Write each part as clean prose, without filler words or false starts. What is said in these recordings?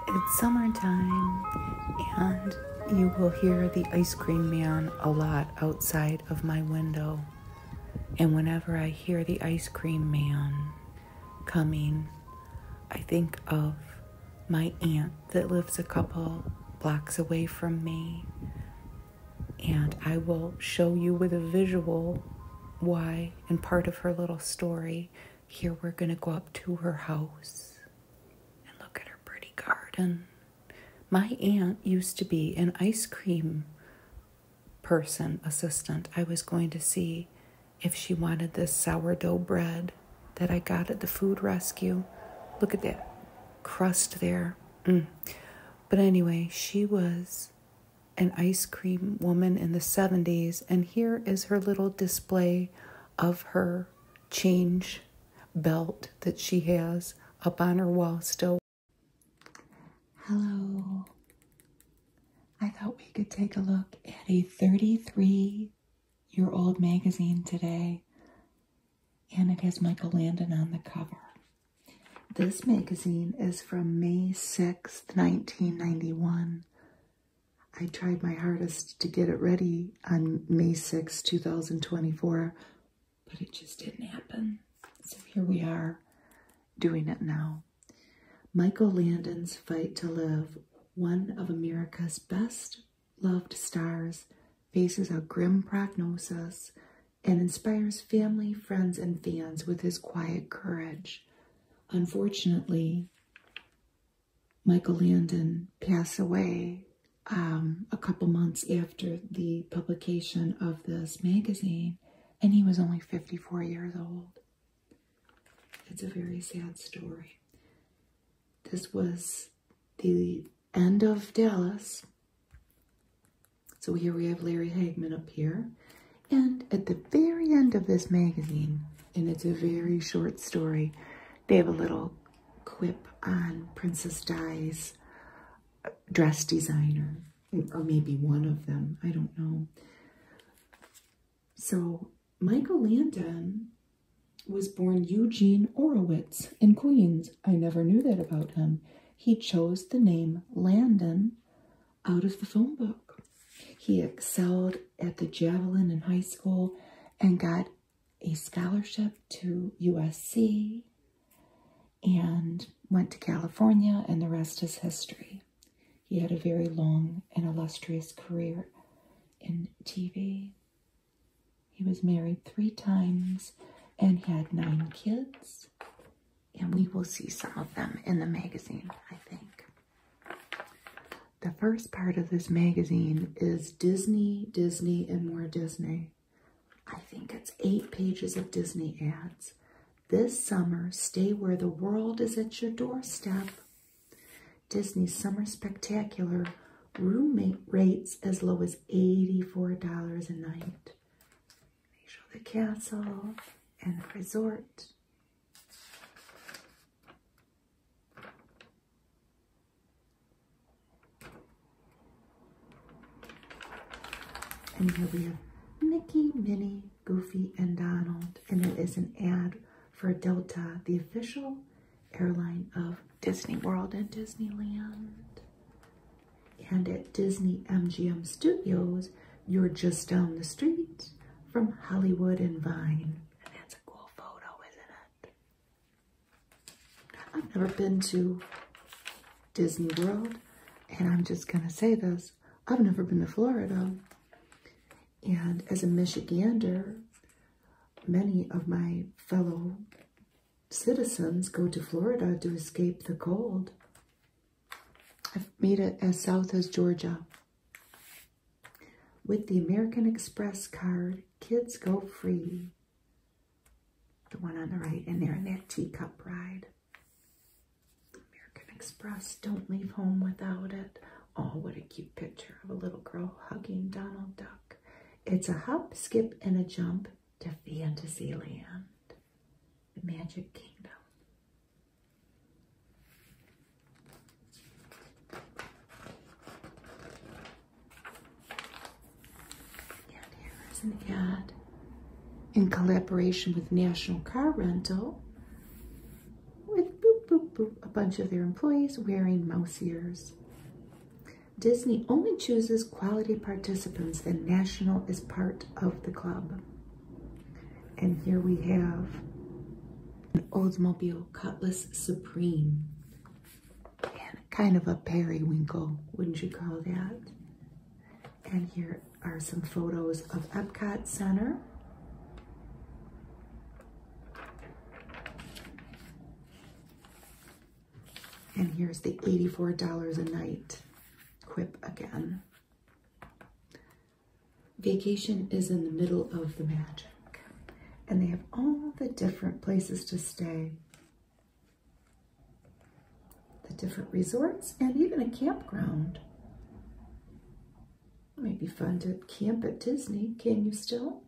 It's summertime, and you will hear the ice cream man a lot outside of my window. And whenever I hear the ice cream man coming, I think of my aunt that lives a couple blocks away from me. And I will show you with a visual why, and part of her little story. Here we're going to go up to her house and look at her pretty garden. My aunt used to be an ice cream assistant. I was going to see if she wanted this sourdough bread that I got at the food rescue. Look at that crust there. But anyway, she was an ice cream woman in the 70s, and here is her little display of her change belt that she has up on her wall still. Hello. I thought we could take a look at a 33-year-old magazine today, and it has Michael Landon on the cover. This magazine is from May 6th, 1991. I tried my hardest to get it ready on May 6th, 2024, but it just didn't happen. So here we are doing it now. Michael Landon's fight to live, one of America's best loved stars, faces a grim prognosis and inspires family, friends, and fans with his quiet courage. Unfortunately, Michael Landon passed away a couple months after the publication of this magazine, and he was only 54 years old. It's a very sad story. This was the end of Dallas. So here we have Larry Hagman up here. And at the very end of this magazine, and it's a very short story, they have a little quip on Princess Di's dress designer, or maybe one of them, I don't know. So Michael Landon was born Eugene Orowitz in Queens. I never knew that about him. He chose the name Landon out of the phone book. He excelled at the javelin in high school and got a scholarship to USC and went to California, and the rest is history. He had a very long and illustrious career in TV. He was married 3 times and had 9 kids, and we will see some of them in the magazine, I think. The first part of this magazine is Disney, Disney, and more Disney. I think it's 8 pages of Disney ads. This summer, stay where the world is at your doorstep. Disney's Summer Spectacular, room rates as low as $84 a night. They show the castle and the resort. And here we have Mickey, Minnie, Goofy, and Donald. And it is an ad for Delta, the official airline of Disney World and Disneyland. And at Disney MGM Studios, you're just down the street from Hollywood and Vine. And that's a cool photo, isn't it? I've never been to Disney World, and I'm just gonna say this, I've never been to Florida. And as a Michigander, many of my fellow citizens go to Florida to escape the cold. I've made it as south as Georgia. With the American Express card, kids go free. The one on the right, and they're in that teacup ride. American Express, don't leave home without it. Oh, what a cute picture of a little girl hugging Donald Duck. It's a hop, skip, and a jump to Fantasyland, the Magic Kingdom. And here is an ad in collaboration with National Car Rental with Boop Boop a bunch of their employees wearing mouse ears. Disney only chooses quality participants, and National is part of the club. And here we have an Oldsmobile Cutlass Supreme. And kind of a periwinkle, wouldn't you call that? And here are some photos of Epcot Center. And here's the $84 a night quip again. Vacation is in the middle of the magic. And they have all the different places to stay. The different resorts and even a campground. It might be fun to camp at Disney. Can you still?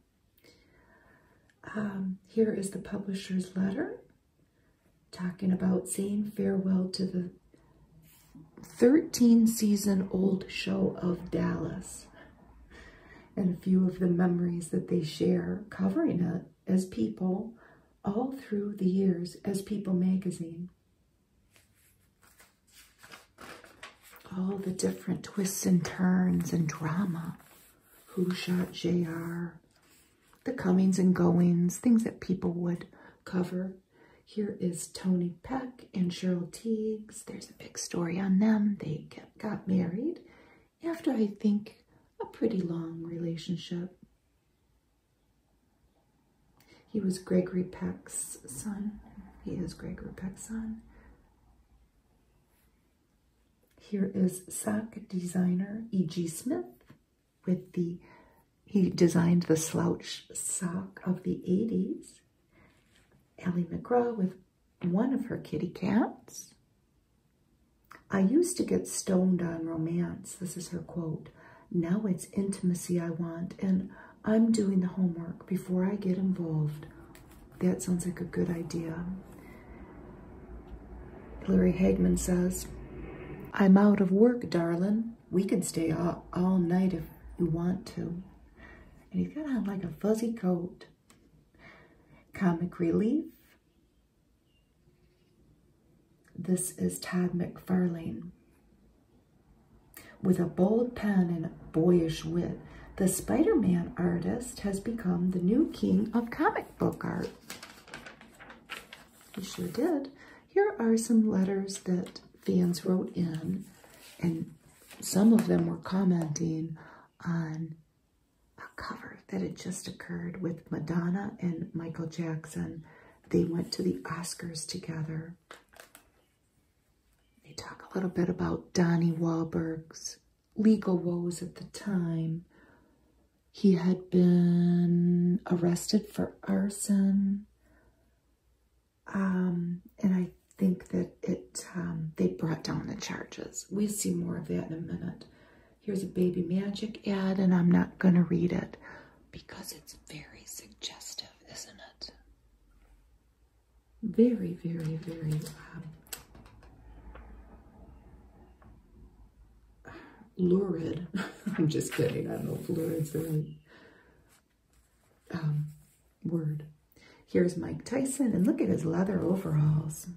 Here is the publisher's letter talking about saying farewell to the 13-season-old show of Dallas and a few of the memories that they share covering it as People all through the years as People magazine. All the different twists and turns and drama. Who shot JR? The comings and goings, things that People would cover. Here is Tony Peck and Cheryl Teagues. There's a big story on them. They got married after, I think, a pretty long relationship. He was Gregory Peck's son. He is Gregory Peck's son. Here is sock designer E.G. Smith with he designed the slouch sock of the 80s. Allie McGraw with one of her kitty cats. I used to get stoned on romance. This is her quote. Now it's intimacy I want, and I'm doing the homework before I get involved. That sounds like a good idea. Larry Hagman says, I'm out of work, darling. We can stay up all night if you want to. And he's got on like a fuzzy coat. Comic relief. This is Todd McFarlane. With a bold pen and boyish wit, the Spider-Man artist has become the new king of comic book art. He sure did. Here are some letters that fans wrote in, and some of them were commenting on a cover that had just occurred with Madonna and Michael Jackson. They went to the Oscars together. They talk a little bit about Donnie Wahlberg's legal woes at the time. He had been arrested for arson. And I think that they brought down the charges. We'll see more of that in a minute. Here's a Baby Magic ad, and I'm not going to read it because it's very suggestive, isn't it? Very, very, very lurid. I'm just kidding. I don't know if lurid's the right word. Here's Mike Tyson, and look at his leather overalls.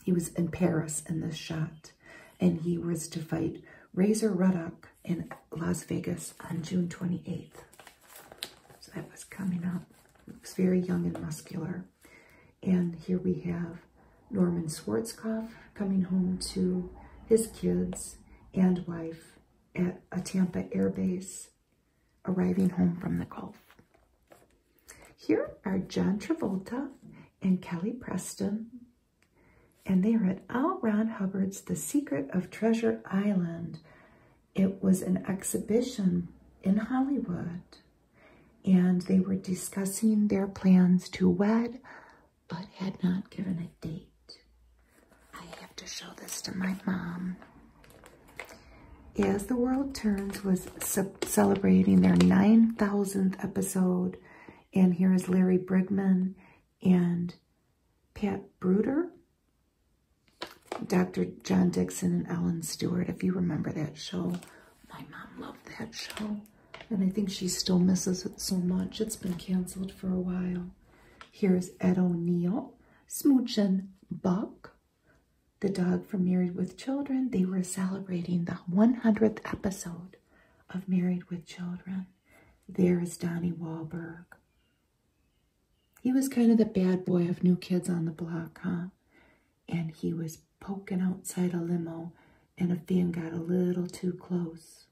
He was in Paris in this shot, and he was to fight Razor Ruddock in Las Vegas on June 28th. So that was coming up. Looks very young and muscular. And here we have Norman Schwarzkopf coming home to his kids and wife at a Tampa air base, arriving home from the Gulf. Here are John Travolta and Kelly Preston, and they are at L. Ron Hubbard's The Secret of Treasure Island. It was an exhibition in Hollywood, and they were discussing their plans to wed, but had not given a date. I have to show this to my mom. As the World Turns was celebrating their 9,000th episode, and here is Larry Brigman and Pat Bruder, Dr. John Dixon and Ellen Stewart, if you remember that show. My mom loved that show, and I think she still misses it so much. It's been canceled for a while. Here's Ed O'Neill Smooch and Buck, the dog from Married with Children. They were celebrating the 100th episode of Married with Children. There is Donnie Wahlberg. He was kind of the bad boy of New Kids on the Block, huh? And he was poking outside a limo, and a fan got a little too close.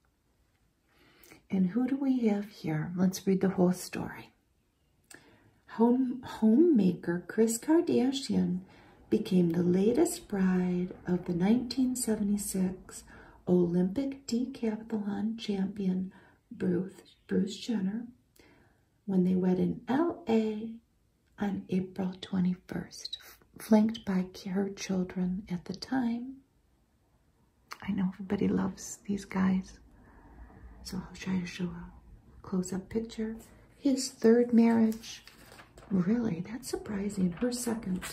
And who do we have here? Let's read the whole story. Homemaker Kris Kardashian became the latest bride of the 1976 Olympic decathlon champion Bruce Jenner when they wed in L.A. on April 21st, flanked by her children at the time. I know everybody loves these guys, so I'll try to show a close-up picture. His third marriage. Really, that's surprising. Her second.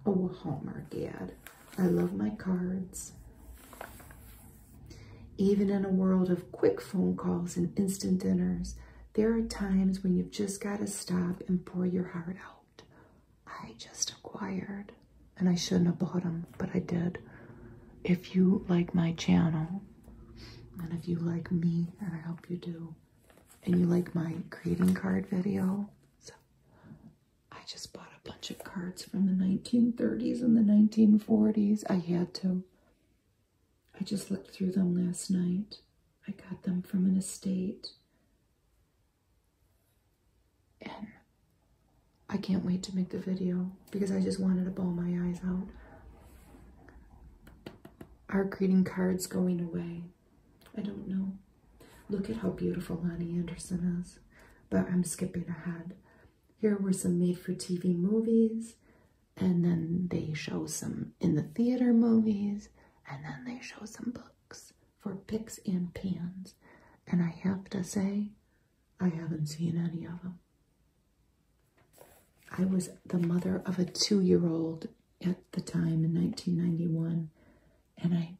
Oh, a Hallmark ad. I love my cards. Even in a world of quick phone calls and instant dinners, there are times when you've just got to stop and pour your heart out. I just acquired, and I shouldn't have bought them, but I did. If you like my channel, and if you like me, and I hope you do, and you like my greeting card video, so I just bought a bunch of cards from the 1930s and the 1940s. I had to. I just looked through them last night. I got them from an estate. And I can't wait to make the video because I just wanted to bawl my eyes out. Our greeting card's going away. I don't know. Look at how beautiful Lonnie Anderson is. But I'm skipping ahead. Here were some made-for-TV movies. And then they show some in the theater movies. And then they show some books for picks and pans. And I have to say, I haven't seen any of them. I was the mother of a 2-year-old at the time in 1991. And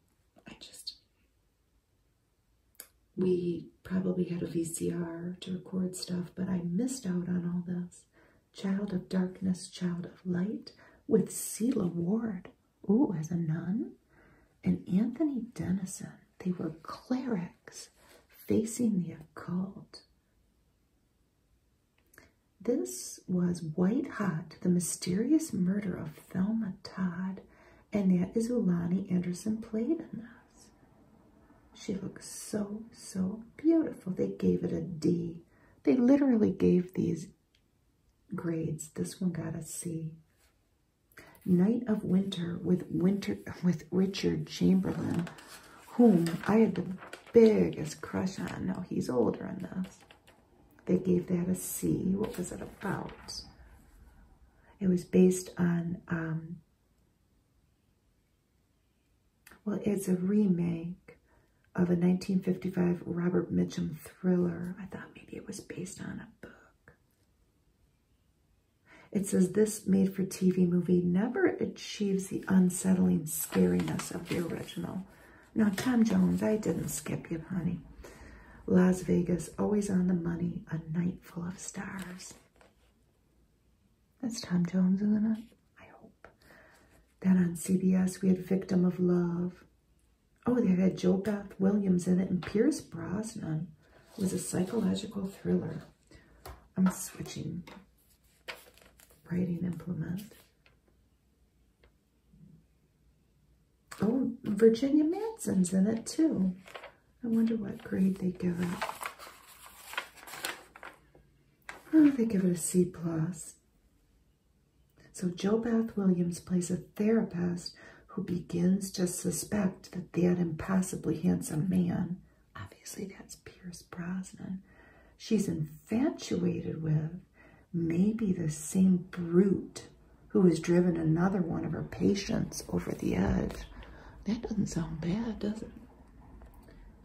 we probably had a VCR to record stuff, but I missed out on all this. Child of Darkness, Child of Light with Celia Ward, ooh, as a nun, and Anthony Dennison. They were clerics facing the occult. This was White Hot, the mysterious murder of Thelma Todd, and that is who Lonnie Anderson played in this. She looks so, so beautiful. They gave it a D. They literally gave these grades. This one got a C. Night of Winter with Richard Chamberlain, whom I had the biggest crush on. No, he's older in this. They gave that a C. What was it about? It was based on, well, it's a remake of a 1955 Robert Mitchum thriller. I thought maybe it was based on a book. It says this made-for-TV movie never achieves the unsettling scariness of the original. Now, Tom Jones, I didn't skip you, honey. Las Vegas, Always on the Money, A Night Full of Stars. That's Tom Jones, isn't it? I hope. Then on CBS, we had Victim of Love. Oh, they had Joe Beth Williams in it, and Pierce Brosnan. It was a psychological thriller. I'm switching writing implement. Oh, Virginia Madsen's in it too. I wonder what grade they give it. Oh, they give it a C+. So Joe Beth Williams plays a therapist who begins to suspect that impossibly handsome man, obviously that's Pierce Brosnan, she's infatuated with, maybe the same brute who has driven another one of her patients over the edge. That doesn't sound bad, does it?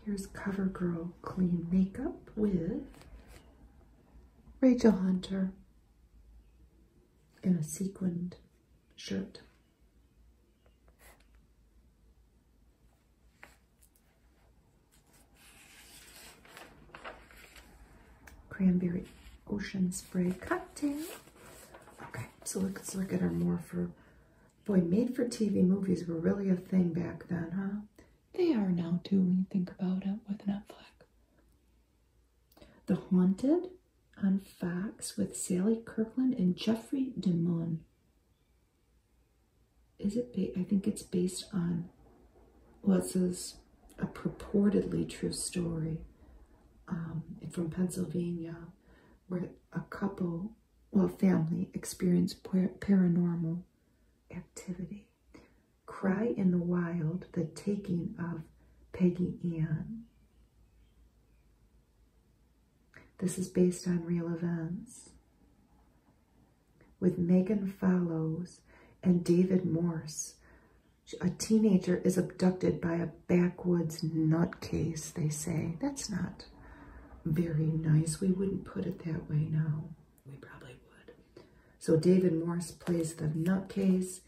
Here's CoverGirl Clean Makeup with Rachel Hunter in a sequined shirt. Cranberry Ocean Spray Cocktail. Okay, So let's look at our more for, boy, made-for-TV movies were really a thing back then, huh? They are now, too, when you think about it, with Netflix. The Haunted on Fox with Sally Kirkland and Jeffrey DeMunn. Is it, I think it's based on, well, it says a purportedly true story from Pennsylvania, where a couple, well, family experienced paranormal activity. Cry in the Wild, The Taking of Peggy Ann. This is based on real events. With Megan Follows and David Morse. A teenager is abducted by a backwoods nutcase, they say. That's not very nice. We wouldn't put it that way now. We probably would. So David Morse plays the nutcase,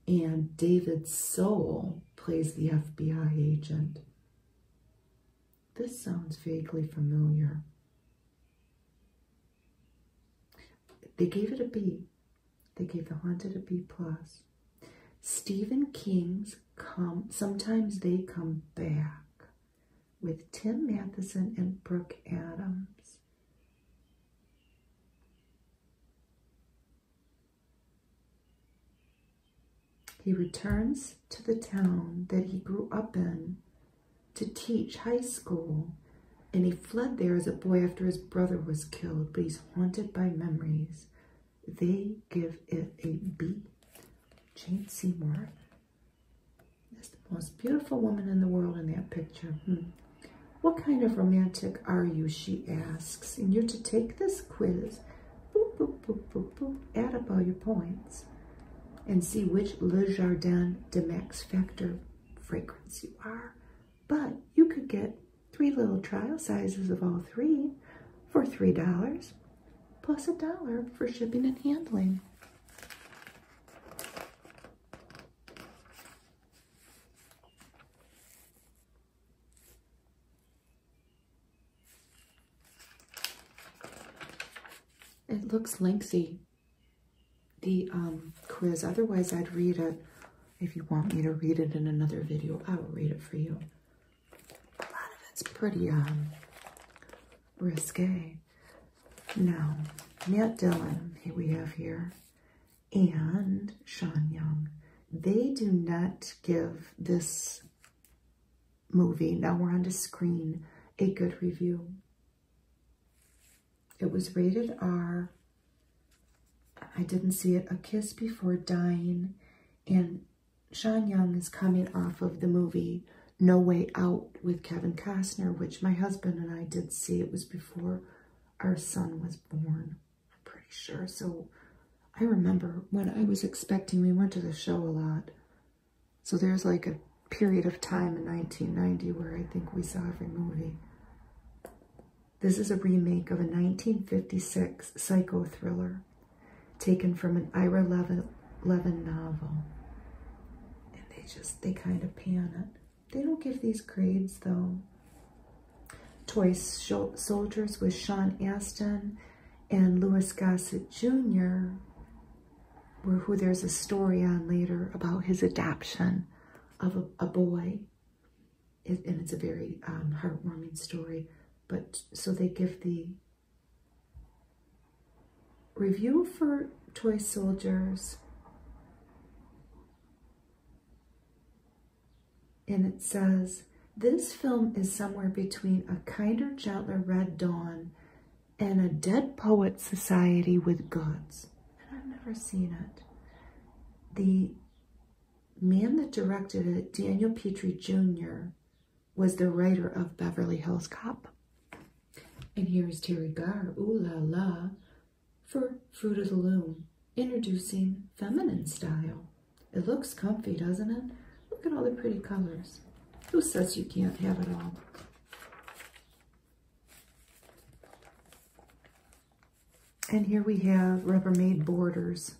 and David Soul plays the FBI agent. This sounds vaguely familiar. They gave it a B. They gave The Haunted a B+. Stephen King's Sometimes They Come Back with Tim Matheson and Brooke Adams. He returns to the town that he grew up in to teach high school, and he fled there as a boy after his brother was killed, but he's haunted by memories. They give it a B. Jane Seymour is the most beautiful woman in the world in that picture. What kind of romantic are you, she asks, and you're to take this quiz. Boop, boop, boop, boop, boop. Add up all your points and see which Le Jardin de Max Factor fragrance you are. But you could get 3 little trial sizes of all 3 for $3 plus $1 for shipping and handling. It looks lengthy, the quiz. Otherwise, I'd read it. If you want me to read it in another video, I will read it for you. A lot of it's pretty risque. Now, Matt Dillon, here we have here, and Sean Young. They do not give this movie, now we're on the screen, a good review. It was rated R. I didn't see it. A Kiss Before Dying. And Sean Young is coming off of the movie No Way Out with Kevin Costner, which my husband and I did see. It was before our son was born, I'm pretty sure. So I remember when I was expecting, we went to the show a lot. So there's like a period of time in 1990 where I think we saw every movie. This is a remake of a 1956 psycho thriller taken from an Ira Levin novel. And they kind of pan it. They don't give these grades though. Toy Soldiers with Sean Astin and Louis Gossett Jr., who there's a story on later about his adoption of a boy. And it's a very heartwarming story. But so they give the review for Toy Soldiers, and it says, this film is somewhere between A Kinder, Gentler Red Dawn and A Dead Poets Society with Goods. And I've never seen it. The man that directed it, Daniel Petrie Jr., was the writer of Beverly Hills Cop. And here's Terry Garr, ooh la la, for Fruit of the Loom, introducing feminine style. It looks comfy, doesn't it? Look at all the pretty colors. Who says you can't have it all? And here we have Rubbermaid borders.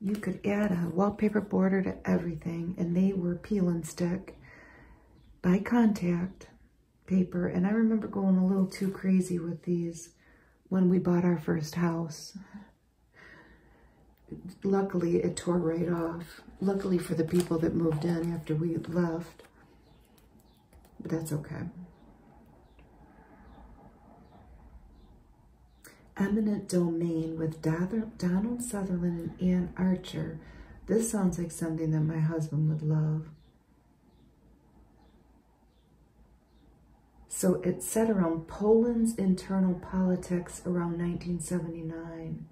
You could add a wallpaper border to everything, and they were peel and stick by contact paper. And I remember going a little too crazy with these when we bought our first house. luckily it tore right off. Luckily for the people that moved in after we left. But that's okay. Eminent Domain with Donald Sutherland and Ann Archer. This sounds like something that my husband would love. So it's set around Poland's internal politics around 1979.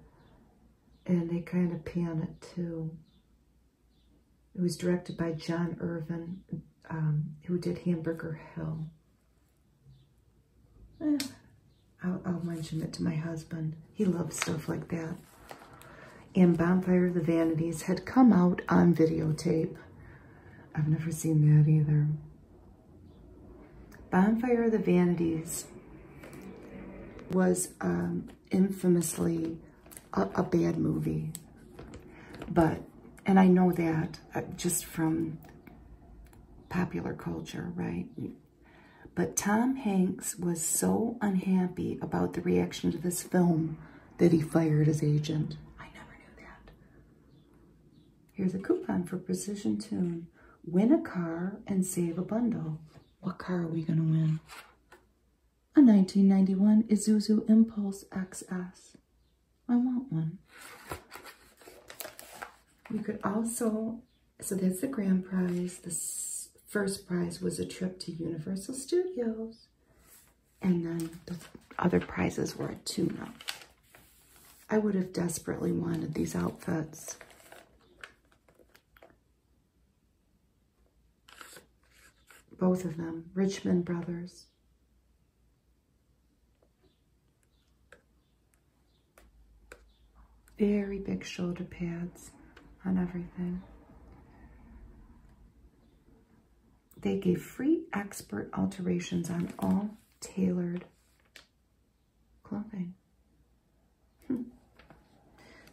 And they kind of pan it too. It was directed by John Irvin, who did Hamburger Hill. I'll mention it to my husband. He loves stuff like that. And Bonfire of the Vanities had come out on videotape. I've never seen that either. Bonfire of the Vanities was infamously a bad movie. And I know that just from popular culture, right? But Tom Hanks was so unhappy about the reaction to this film that he fired his agent. I never knew that. Here's a coupon for Precision Tune. Win a car and save a bundle. What car are we going to win? A 1991 Isuzu Impulse XS. I want one. We could also, so that's the grand prize. The first prize was a trip to Universal Studios. And then the other prizes were a tune-up. I would have desperately wanted these outfits. Both of them, Richmond Brothers. Very big shoulder pads on everything. They gave free expert alterations on all tailored clothing.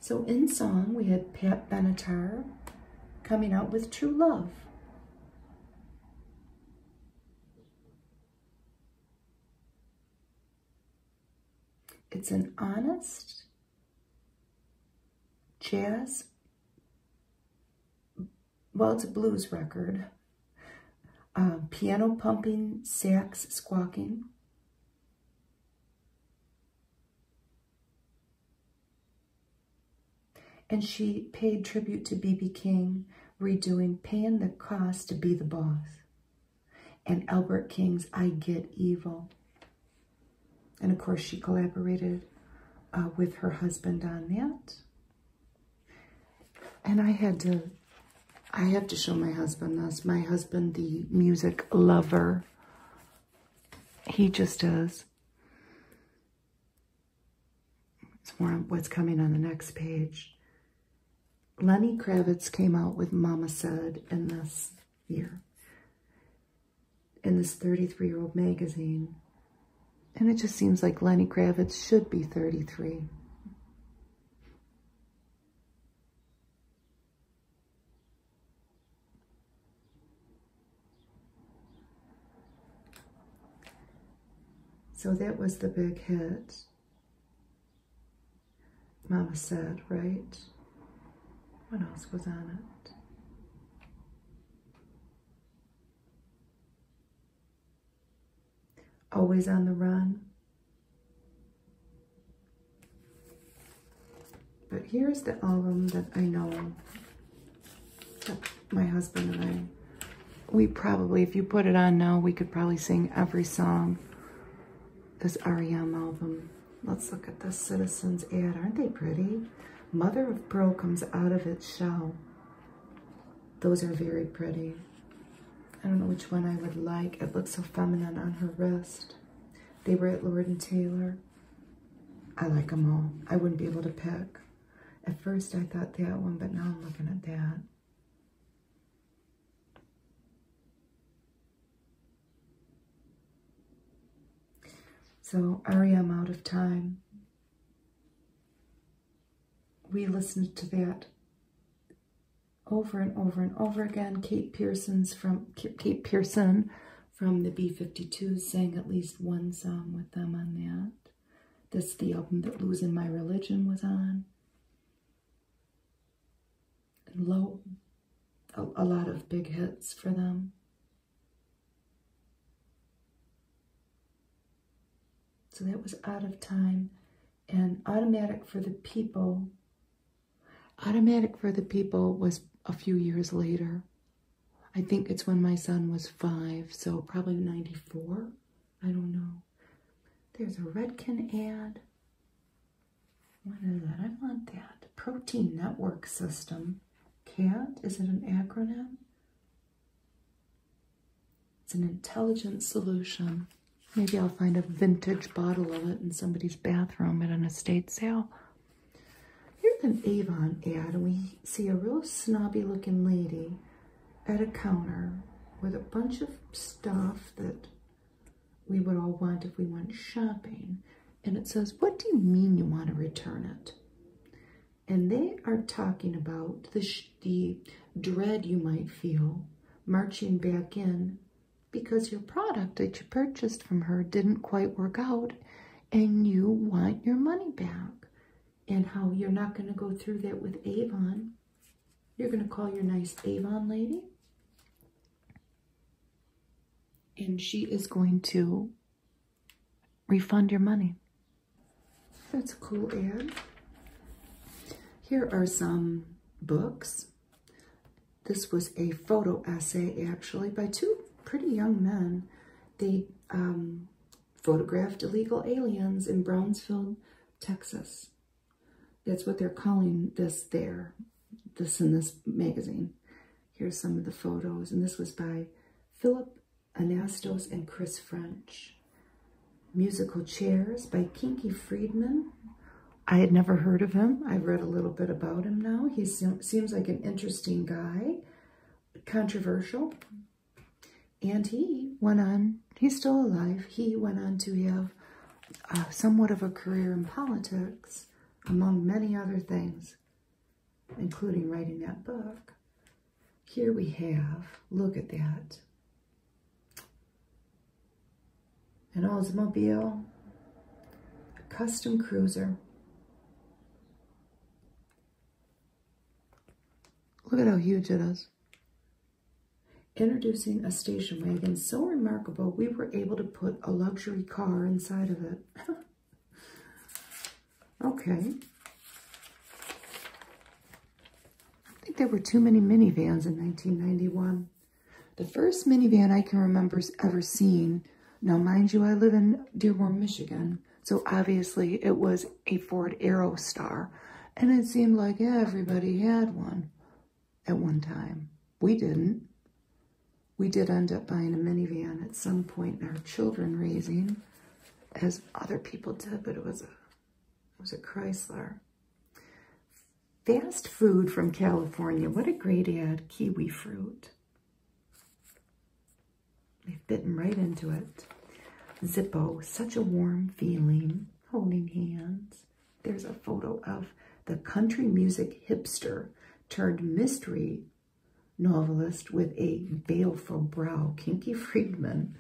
So in song, we had Pat Benatar coming out with True Love. It's an honest jazz, well, it's a blues record. Piano pumping, sax squawking. And she paid tribute to B.B. King, redoing Paying the Cost to Be the Boss, and Albert King's I Get Evil. And of course, she collaborated with her husband on that. And I have to show my husband this. My husband, the music lover, he just is. It's more what's coming on the next page. Lenny Kravitz came out with Mama Said in this year, in this 33-year-old magazine. And it just seems like Lenny Kravitz should be 33. So that was the big hit. Mama Said, right? What else was on it? Always on the Run. But here's the album that I know that my husband and I, we probably, if you put it on now, we could probably sing every song. This R.E.M. album. Let's look at the Citizens ad. Aren't they pretty? Mother of Pearl comes out of its shell. Those are very pretty. I don't know which one I would like. It looks so feminine on her wrist. They were at Lord & Taylor. I like them all. I wouldn't be able to pick. At first I thought that one, but now I'm looking at that. So, R.E.M. Out of Time. We listened to that over and over and over again. Kate Pearson from the B-52s sang at least one song with them on that. That's the album that Losing My Religion was on. and a lot of big hits for them. So that was Out of Time. And Automatic for the People. Automatic for the People was a few years later. I think it's when my son was 5, so probably 94. I don't know. There's a Redken ad. What is that? I want that. Protein Network System. CAT? Is it an acronym? It's an intelligent solution. Maybe I'll find a vintage bottle of it in somebody's bathroom at an estate sale. Here's an Avon ad, and we see a real snobby looking lady at a counter with a bunch of stuff that we would all want if we went shopping. And it says, what do you mean you want to return it? And they are talking about the dread you might feel marching back in because your product that you purchased from her didn't quite work out and you want your money back. And how you're not going to go through that with Avon. You're going to call your nice Avon lady. And she is going to refund your money. That's a cool ad. Here are some books. This was a photo essay, actually, by 2 pretty young men. They photographed illegal aliens in Brownsville, Texas. That's what they're calling this in this magazine. Here's some of the photos, and this was by Philip Anastos and Chris French. Musical Chairs by Kinky Friedman. I had never heard of him. I've read a little bit about him now. He seems like an interesting guy, controversial. And he went on, he's still alive, he went on to have somewhat of a career in politics, among many other things, including writing that book. Here we have, look at that, an Oldsmobile, a custom cruiser. Look at how huge it is. Introducing a station wagon so remarkable we were able to put a luxury car inside of it. Okay. I think there were too many minivans in 1991. The first minivan I can remember ever seeing, now mind you, I live in Dearborn, Michigan, so obviously it was a Ford Aerostar, and it seemed like everybody had one at one time. We didn't. We did end up buying a minivan at some point in our children raising, as other people did, but it was a Chrysler. Fast food from California. What a great ad. Kiwi fruit. They've bitten right into it. Zippo. Such a warm feeling. Holding hands. There's a photo of the country music hipster turned mystery novelist with a baleful brow, Kinky Friedman.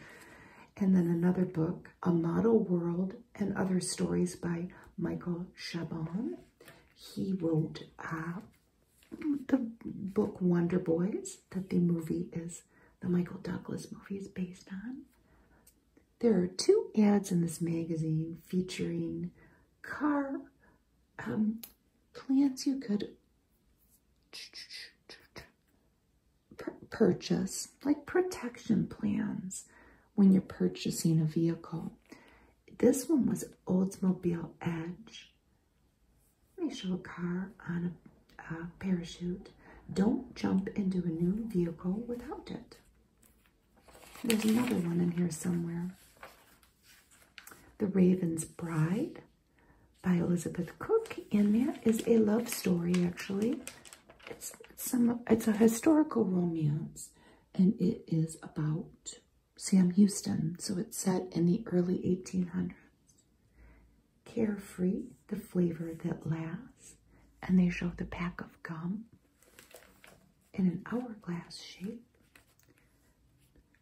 And then another book, A Model World and Other Stories by Michael Chabon. He wrote the book Wonder Boys, that the Michael Douglas movie is based on. There are 2 ads in this magazine featuring car plans you could purchase, like protection plans when you're purchasing a vehicle. This one was Oldsmobile Edge. Let me show a car on a parachute. Don't jump into a new vehicle without it. There's another one in here somewhere. The Raven's Bride by Elizabeth Cook, and that is a love story, actually. It's a historical romance, and it is about Sam Houston, so it's set in the early 1800s. Carefree, the flavor that lasts, and they show the pack of gum in an hourglass shape.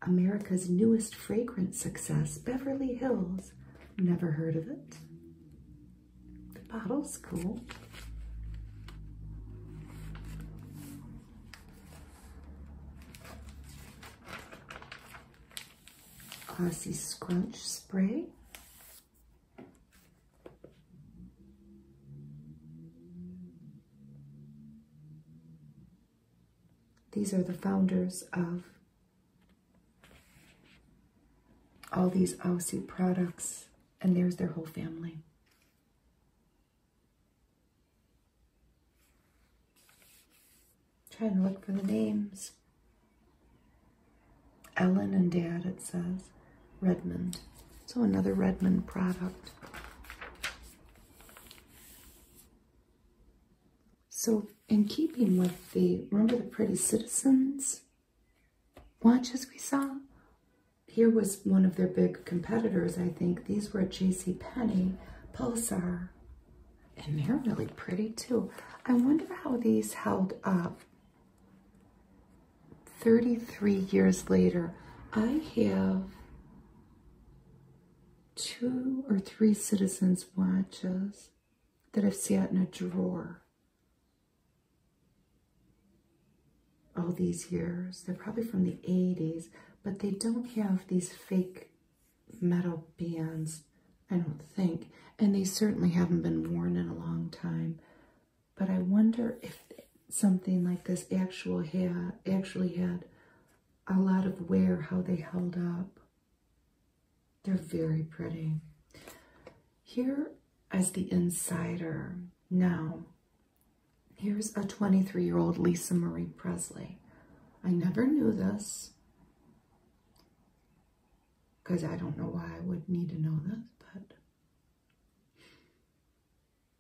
America's newest fragrance success, Beverly Hills. Never heard of it. The bottle's cool. Glossy Scrunch Spray. These are the founders of all these Aussie products, and there's their whole family. Trying to look for the names. Ellen and Dad, it says. Redmond. So another Redmond product. So in keeping with remember the Pretty Citizens watches we saw? Here was one of their big competitors, I think. These were JCPenney Pulsar. And they're really pretty too. I wonder how these held up 33 years later. I have 2 or 3 Citizens watches that have sat in a drawer all these years. They're probably from the 80s, but they don't have these fake metal bands, I don't think. And they certainly haven't been worn in a long time. But I wonder if something like this actually had a lot of wear, how they held up. They're very pretty. Here is the insider. Now, here's a 23-year-old Lisa Marie Presley. I never knew this, because I don't know why I would need to know this, but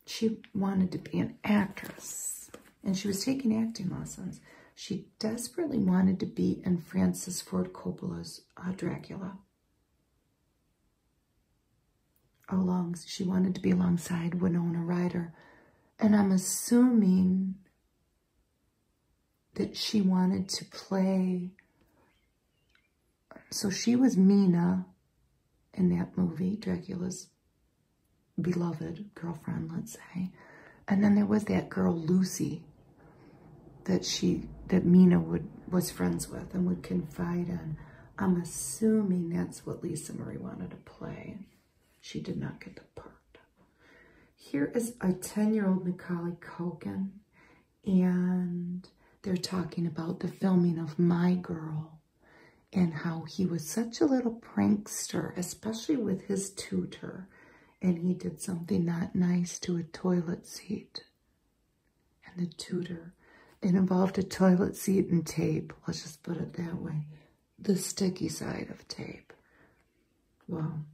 she wanted to be an actress, and she was taking acting lessons. She desperately wanted to be in Francis Ford Coppola's Dracula. She wanted to be alongside Winona Ryder. And I'm assuming that she wanted to play. So she was Mina in that movie, Dracula's beloved girlfriend, let's say. And then there was that girl, Lucy, that Mina was friends with and would confide in. I'm assuming that's what Lisa Marie wanted to play. She did not get the part. Here is a 10-year-old Macaulay Culkin, and they're talking about the filming of My Girl and how he was such a little prankster, especially with his tutor, and he did something not nice to a toilet seat. And the tutor, it involved a toilet seat and tape. Let's just put it that way. The sticky side of tape. Well,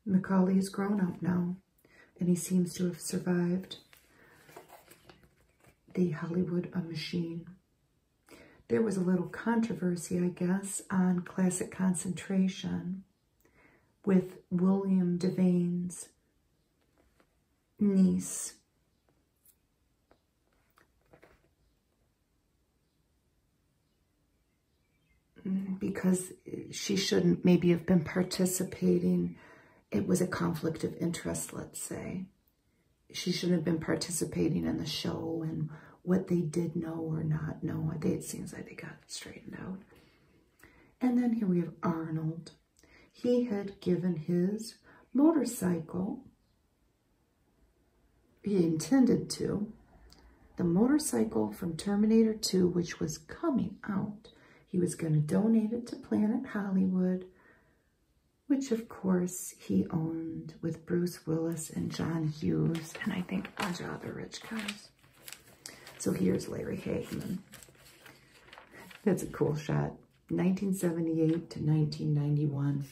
Macaulay is grown up now, and he seems to have survived the Hollywood machine. There was a little controversy, I guess, on Classic Concentration with William Devane's niece. Because she shouldn't maybe have been participating. It was a conflict of interest, let's say. She shouldn't have been participating in the show and what they did know or not know. It seems like they got it straightened out. And then here we have Arnold. He had given his motorcycle, he intended to, the motorcycle from Terminator 2, which was coming out. He was going to donate it to Planet Hollywood, which of course he owned with Bruce Willis and John Hughes, and I think a bunch of other rich guys. So here's Larry Hagman. That's a cool shot. 1978 to 1991.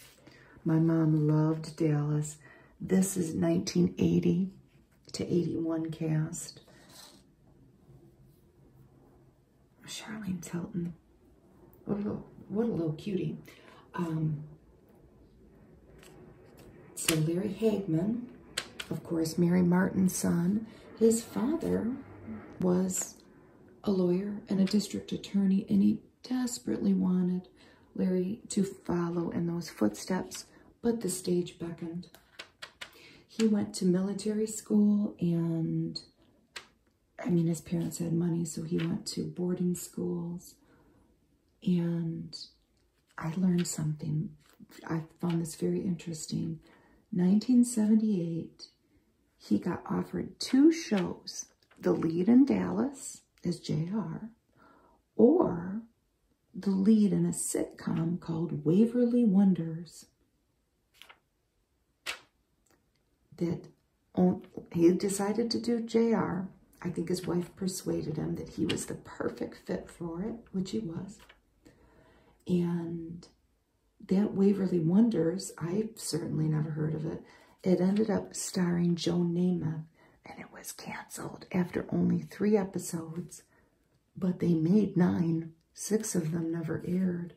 My mom loved Dallas. This is 1980 to 81 cast. Charlene Tilton. What a little cutie. So Larry Hagman, of course, Mary Martin's son. His father was a lawyer and a district attorney, and he desperately wanted Larry to follow in those footsteps, but the stage beckoned. He went to military school, and I mean, his parents had money, so he went to boarding schools, and I learned something. I found this very interesting. 1978, he got offered 2 shows. The lead in Dallas as JR, or the lead in a sitcom called Waverly Wonders. That he decided to do JR. I think his wife persuaded him that he was the perfect fit for it, which he was. And that Waverly Wonders, I've certainly never heard of it. It ended up starring Joe Namath, and it was canceled after only 3 episodes. But they made 9. 6 of them never aired.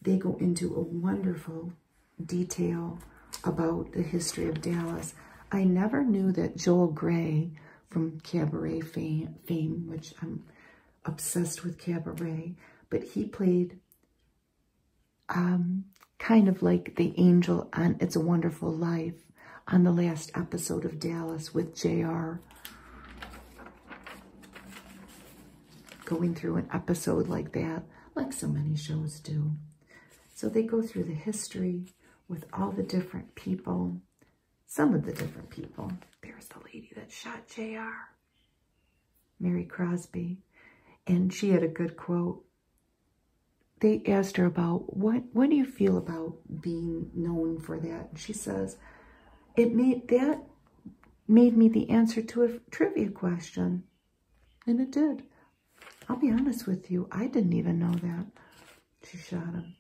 They go into a wonderful detail about the history of Dallas. I never knew that Joel Grey from Cabaret fame, which I'm obsessed with Cabaret, but he played kind of like the angel on It's a Wonderful Life on the last episode of Dallas with JR. Going through an episode like that, like so many shows do. So they go through the history with all the different people, some of the different people. There's the lady that shot JR, Mary Crosby, and she had a good quote. They asked her about, what do you feel about being known for that? And she says, that made me the answer to a trivia question. And it did. I'll be honest with you, I didn't even know that she shot him.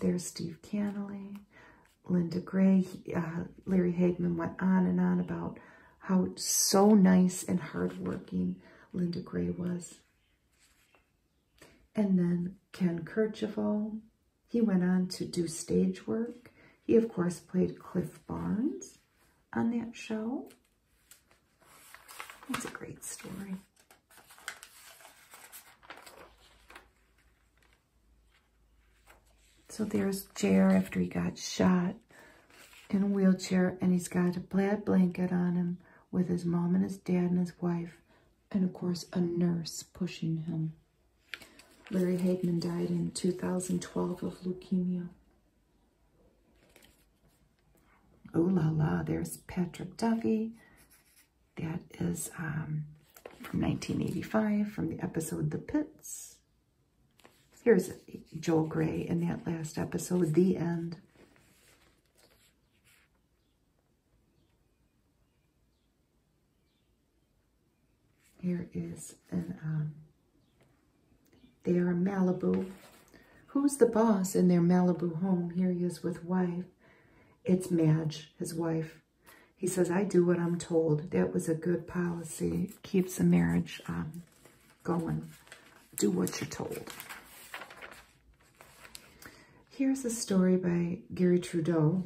There's Steve Cannelly, Linda Gray. Larry Hagman went on and on about how so nice and hardworking Linda Gray was. And then Ken Kercheval, he went on to do stage work. He, of course, played Cliff Barnes on that show. That's a great story. So there's JR after he got shot in a wheelchair, and he's got a plaid blanket on him with his mom and his dad and his wife, and of course a nurse pushing him. Larry Hagman died in 2012 of leukemia. Oh la la, there's Patrick Duffy. That is from 1985, from the episode The Pits. Here's Joel Grey in that last episode, The End. Here is they are in Malibu. Who's the boss in their Malibu home? Here he is with wife. It's Madge, his wife. He says, I do what I'm told. That was a good policy. Keeps the marriage going. Do what you're told. Here's a story by Gary Trudeau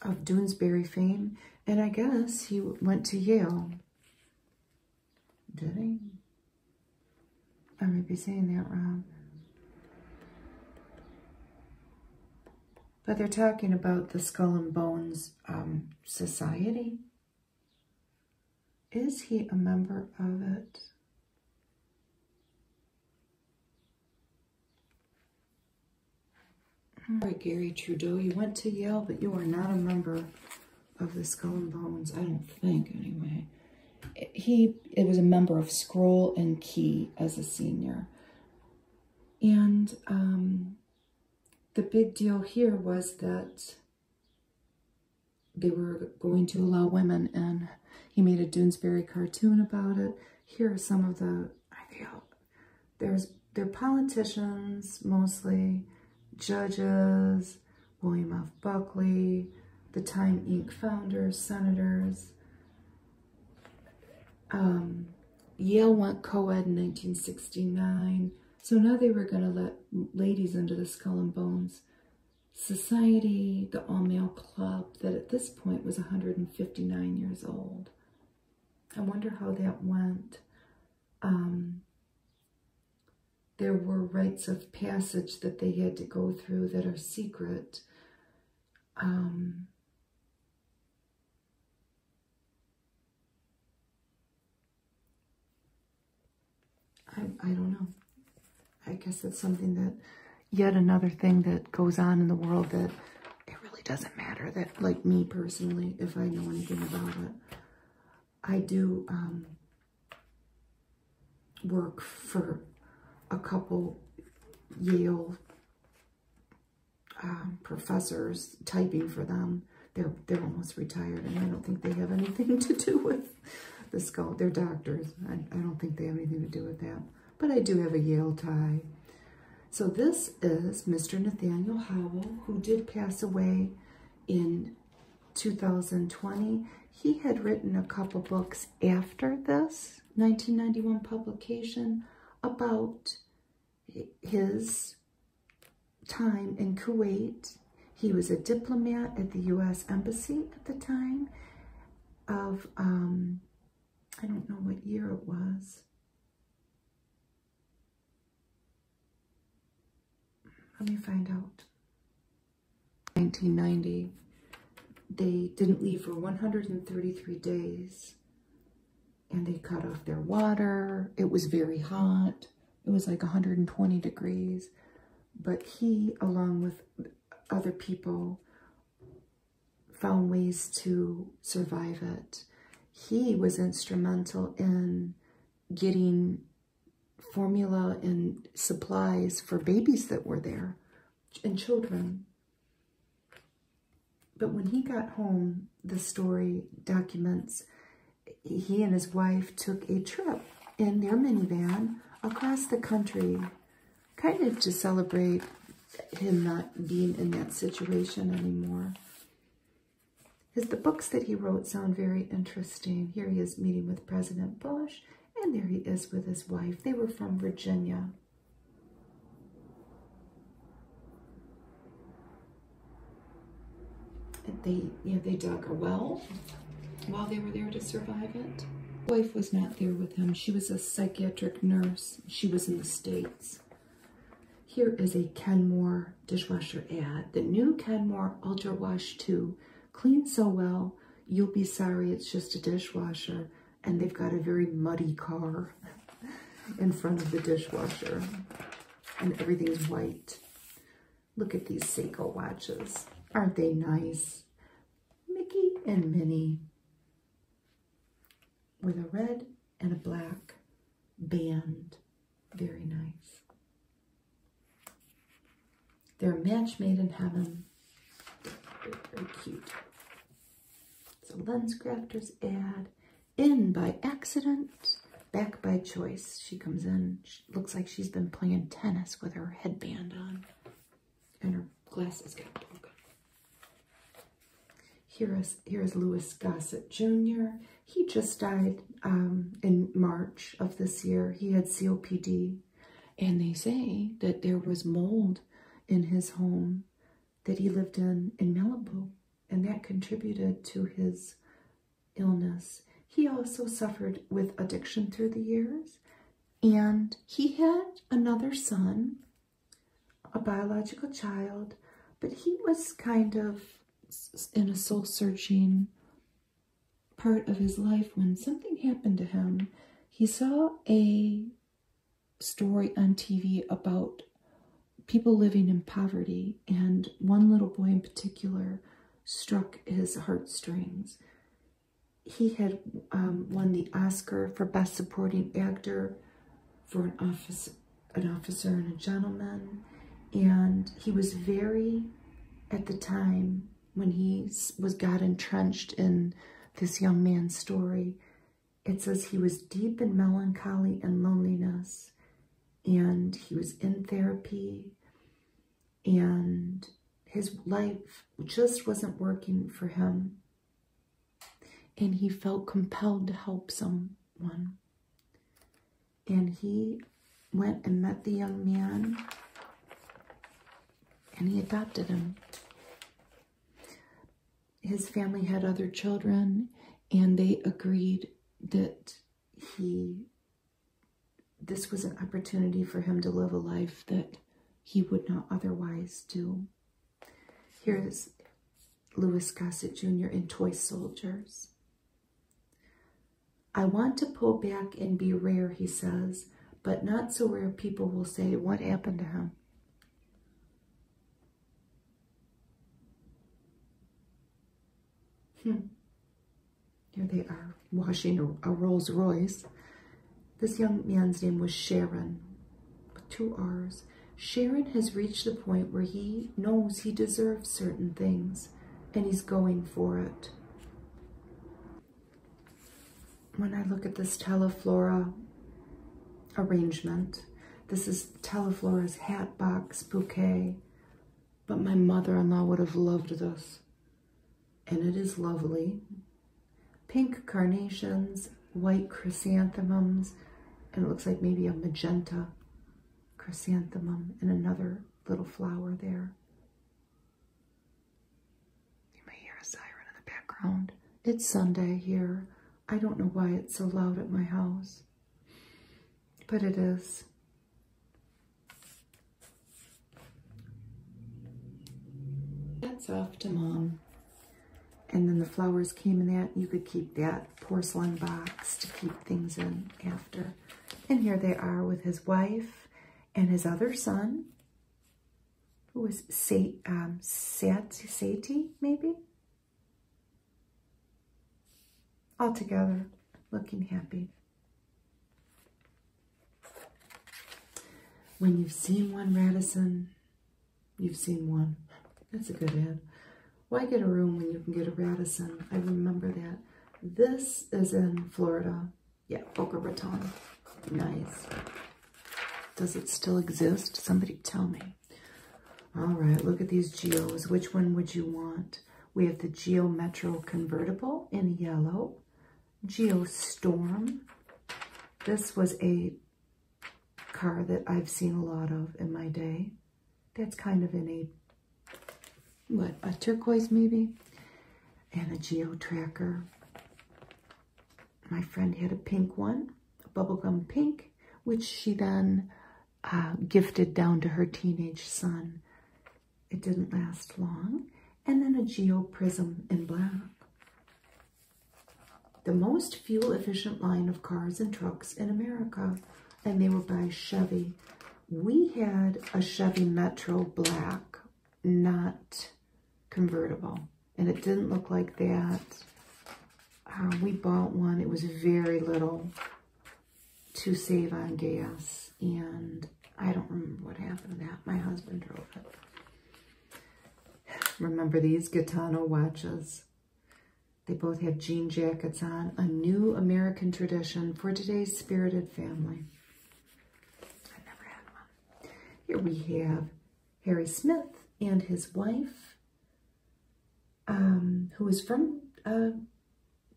of Doonesbury fame. And I guess he went to Yale. Did he? I might be saying that wrong. But they're talking about the Skull and Bones Society. Is he a member of it? All right, Gary Trudeau, you went to Yale, but you are not a member of the Skull and Bones. I don't think, anyway. It was a member of Scroll and Key as a senior. And the big deal here was that they were going to allow women, and he made a Doonesbury cartoon about it. Here are some of the, they're politicians, mostly, judges, William F. Buckley, the Time Inc. founders, senators. Yale went co-ed in 1969. So now they were going to let ladies into the Skull and Bones Society, the all-male club, that at this point was 159 years old. I wonder how that went. There were rites of passage that they had to go through that are secret. I don't know. I guess that's something that, yet another thing that goes on in the world that it really doesn't matter. That, like me personally, if I know anything about it, I do work for a couple Yale professors, typing for them. They're almost retired, and I don't think they have anything to do with the skull. They're doctors. I don't think they have anything to do with that. But I do have a Yale tie. So this is Mr. Nathaniel Howell, who did pass away in 2020. He had written a couple books after this 1991 publication about his time in Kuwait. He was a diplomat at the U.S. Embassy at the time of, I don't know what year it was. Let me find out. 1990. They didn't leave for 133 days. And they cut off their water. It was very hot. It was like 120 degrees. But he, along with other people, found ways to survive it. He was instrumental in getting formula and supplies for babies that were there and children. But when he got home, the story documents, he and his wife took a trip in their minivan across the country, kind of to celebrate him not being in that situation anymore. The books that he wrote sound very interesting. Here he is meeting with President Bush, and there he is with his wife. They were from Virginia. And they dug a well while they were there to survive it. His wife was not there with him. She was a psychiatric nurse. She was in the States. Here is a Kenmore dishwasher ad. The new Kenmore Ultra Wash 2 cleans so well, you'll be sorry it's just a dishwasher. And they've got a very muddy car in front of the dishwasher. And everything's white. Look at these Seiko watches. Aren't they nice? Mickey and Minnie. With a red and a black band. Very nice. They're a match made in heaven. Very, very cute. So Lens Crafters ad. In by accident, back by choice. She comes in. She looks like she's been playing tennis with her headband on. And her glasses got broken. Here is Louis Gossett Jr. He just died in March of this year. He had COPD. And they say that there was mold in his home that he lived in Malibu. And that contributed to his illness. He also suffered with addiction through the years. And he had another son, a biological child, but he was kind of in a soul-searching part of his life when something happened to him. He saw a story on TV about people living in poverty, and one little boy in particular struck his heartstrings. He had won the Oscar for Best Supporting Actor for an officer and a gentleman, and he was very, at the time when he got entrenched in this young man's story, it says he was deep in melancholy and loneliness, and he was in therapy, and his life just wasn't working for him. And he felt compelled to help someone. And he went and met the young man, and he adopted him. His family had other children, and they agreed that this was an opportunity for him to live a life that he would not otherwise do. Here's Louis Gossett Jr. in Toy Soldiers. I want to pull back and be rare, he says, but not so where people will say, what happened to him? Here they are, washing a Rolls Royce. This young man's name was Sharon, with 2 R's. Sharon has reached the point where he knows he deserves certain things, and he's going for it. When I look at this Teleflora arrangement, this is Teleflora's hat box bouquet, but my mother-in-law would have loved this. And it is lovely. Pink carnations, white chrysanthemums, and it looks like maybe a magenta chrysanthemum and another little flower there. You may hear a siren in the background. It's Sunday here. I don't know why it's so loud at my house, but it is. That's off to Mom. And then the flowers came in that. You could keep that porcelain box to keep things in after. And here they are with his wife and his other son, who was Sati, maybe? All together, looking happy. When you've seen one Radisson, you've seen one. That's a good ad. Why get a room when you can get a Radisson? I remember that. This is in Florida. Yeah, Boca Raton. Nice. Does it still exist? Somebody tell me. All right, look at these Geos. Which one would you want? We have the Geo Metro convertible in yellow. Geo Storm. This was a car that I've seen a lot of in my day. That's kind of in a, what, a turquoise maybe? And a Geo Tracker. My friend had a pink one, a bubblegum pink, which she then gifted down to her teenage son. It didn't last long. And then a Geo Prism in black. The most fuel-efficient line of cars and trucks in America, and they were by Chevy. We had a Chevy Metro black, not convertible, and it didn't look like that. We bought one. It was very little to save on gas, and I don't remember what happened to that. My husband drove it. Remember these Gaetano watches? They both have jean jackets on. A new American tradition for today's spirited family. I've never had one. Here we have Harry Smith and his wife, who is from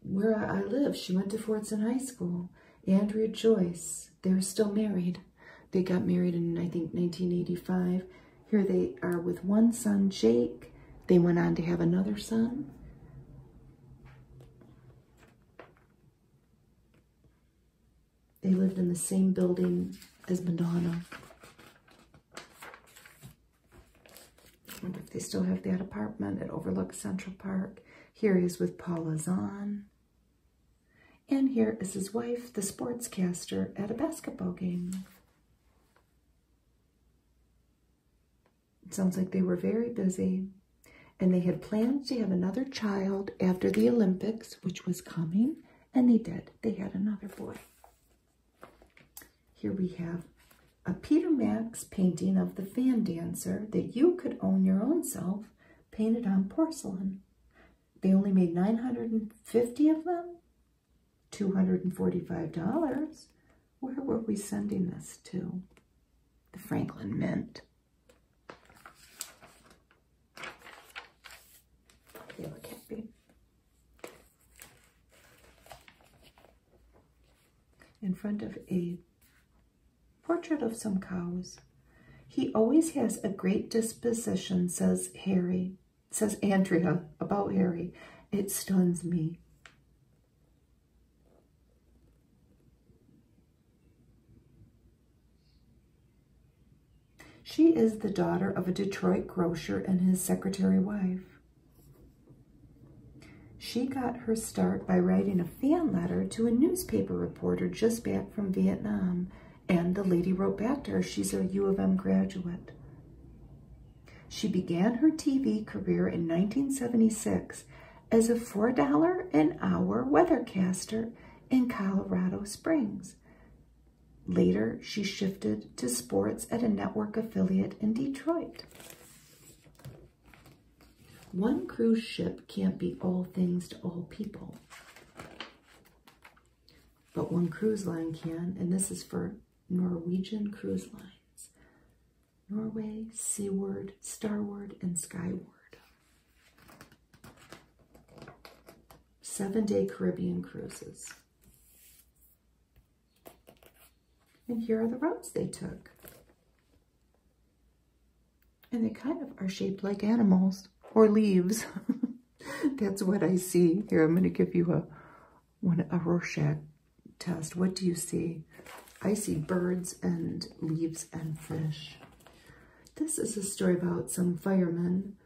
where I live. She went to Fortson High School. Andrea Joyce. They're still married. They got married in, I think, 1985. Here they are with one son, Jake. They went on to have another son. They lived in the same building as Madonna. I wonder if they still have that apartment. It overlooks Central Park. Here he is with Paula Zahn. And here is his wife, the sportscaster, at a basketball game. It sounds like they were very busy. And they had plans to have another child after the Olympics, which was coming. And they did. They had another boy. Here we have a Peter Max painting of the fan dancer that you could own your own self, painted on porcelain. They only made 950 of them, $245. Where were we sending this to? The Franklin Mint. They look happy. In front of a portrait of some cows. He always has a great disposition, says Harry. Says Andrea about Harry. It stuns me. She is the daughter of a Detroit grocer and his secretary wife. She got her start by writing a fan letter to a newspaper reporter just back from Vietnam, And the lady wrote back to her. She's a U of M graduate. She began her TV career in 1976 as a $4 an hour weathercaster in Colorado Springs. Later, she shifted to sports at a network affiliate in Detroit. One cruise ship can't be all things to all people. But one cruise line can, and this is for Norwegian Cruise Lines. Norway, Seaward, Starward, and Skyward. 7-day Caribbean cruises. And here are the routes they took. And they kind of are shaped like animals or leaves. That's what I see. Here, I'm going to give you a Rorschach test. What do you see? I see birds and leaves and fish. This is a story about some firemen.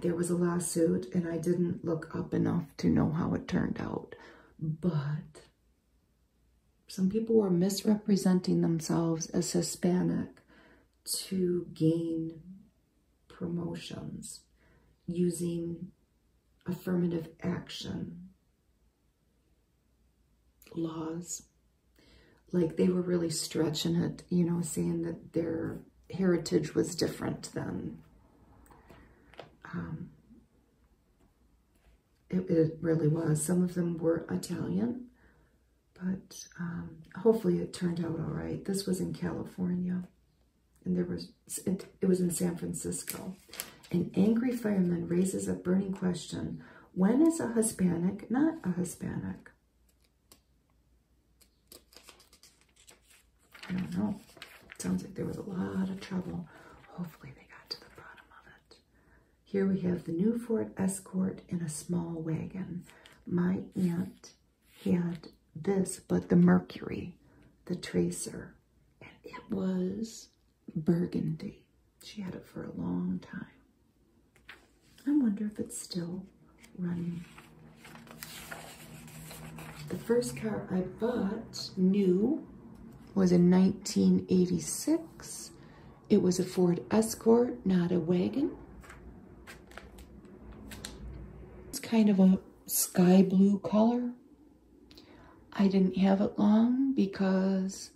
There was a lawsuit, and I didn't look up enough to know how it turned out. But some people were misrepresenting themselves as Hispanic to gain promotions using affirmative action laws. Like they were really stretching it, you know, saying that their heritage was different than it really was. Some of them were Italian, but hopefully it turned out all right. This was in California, and it was in San Francisco. An angry fireman raises a burning question. When is a Hispanic not a Hispanic? I don't know. Sounds like there was a lot of trouble. Hopefully they got to the bottom of it. Here we have the new Ford Escort in a small wagon. My aunt had this, but the Mercury, the Tracer, and it was burgundy. She had it for a long time. I wonder if it's still running. The first car I bought new was in 1986. It was a Ford Escort, not a wagon. It's kind of a sky blue color. I didn't have it long because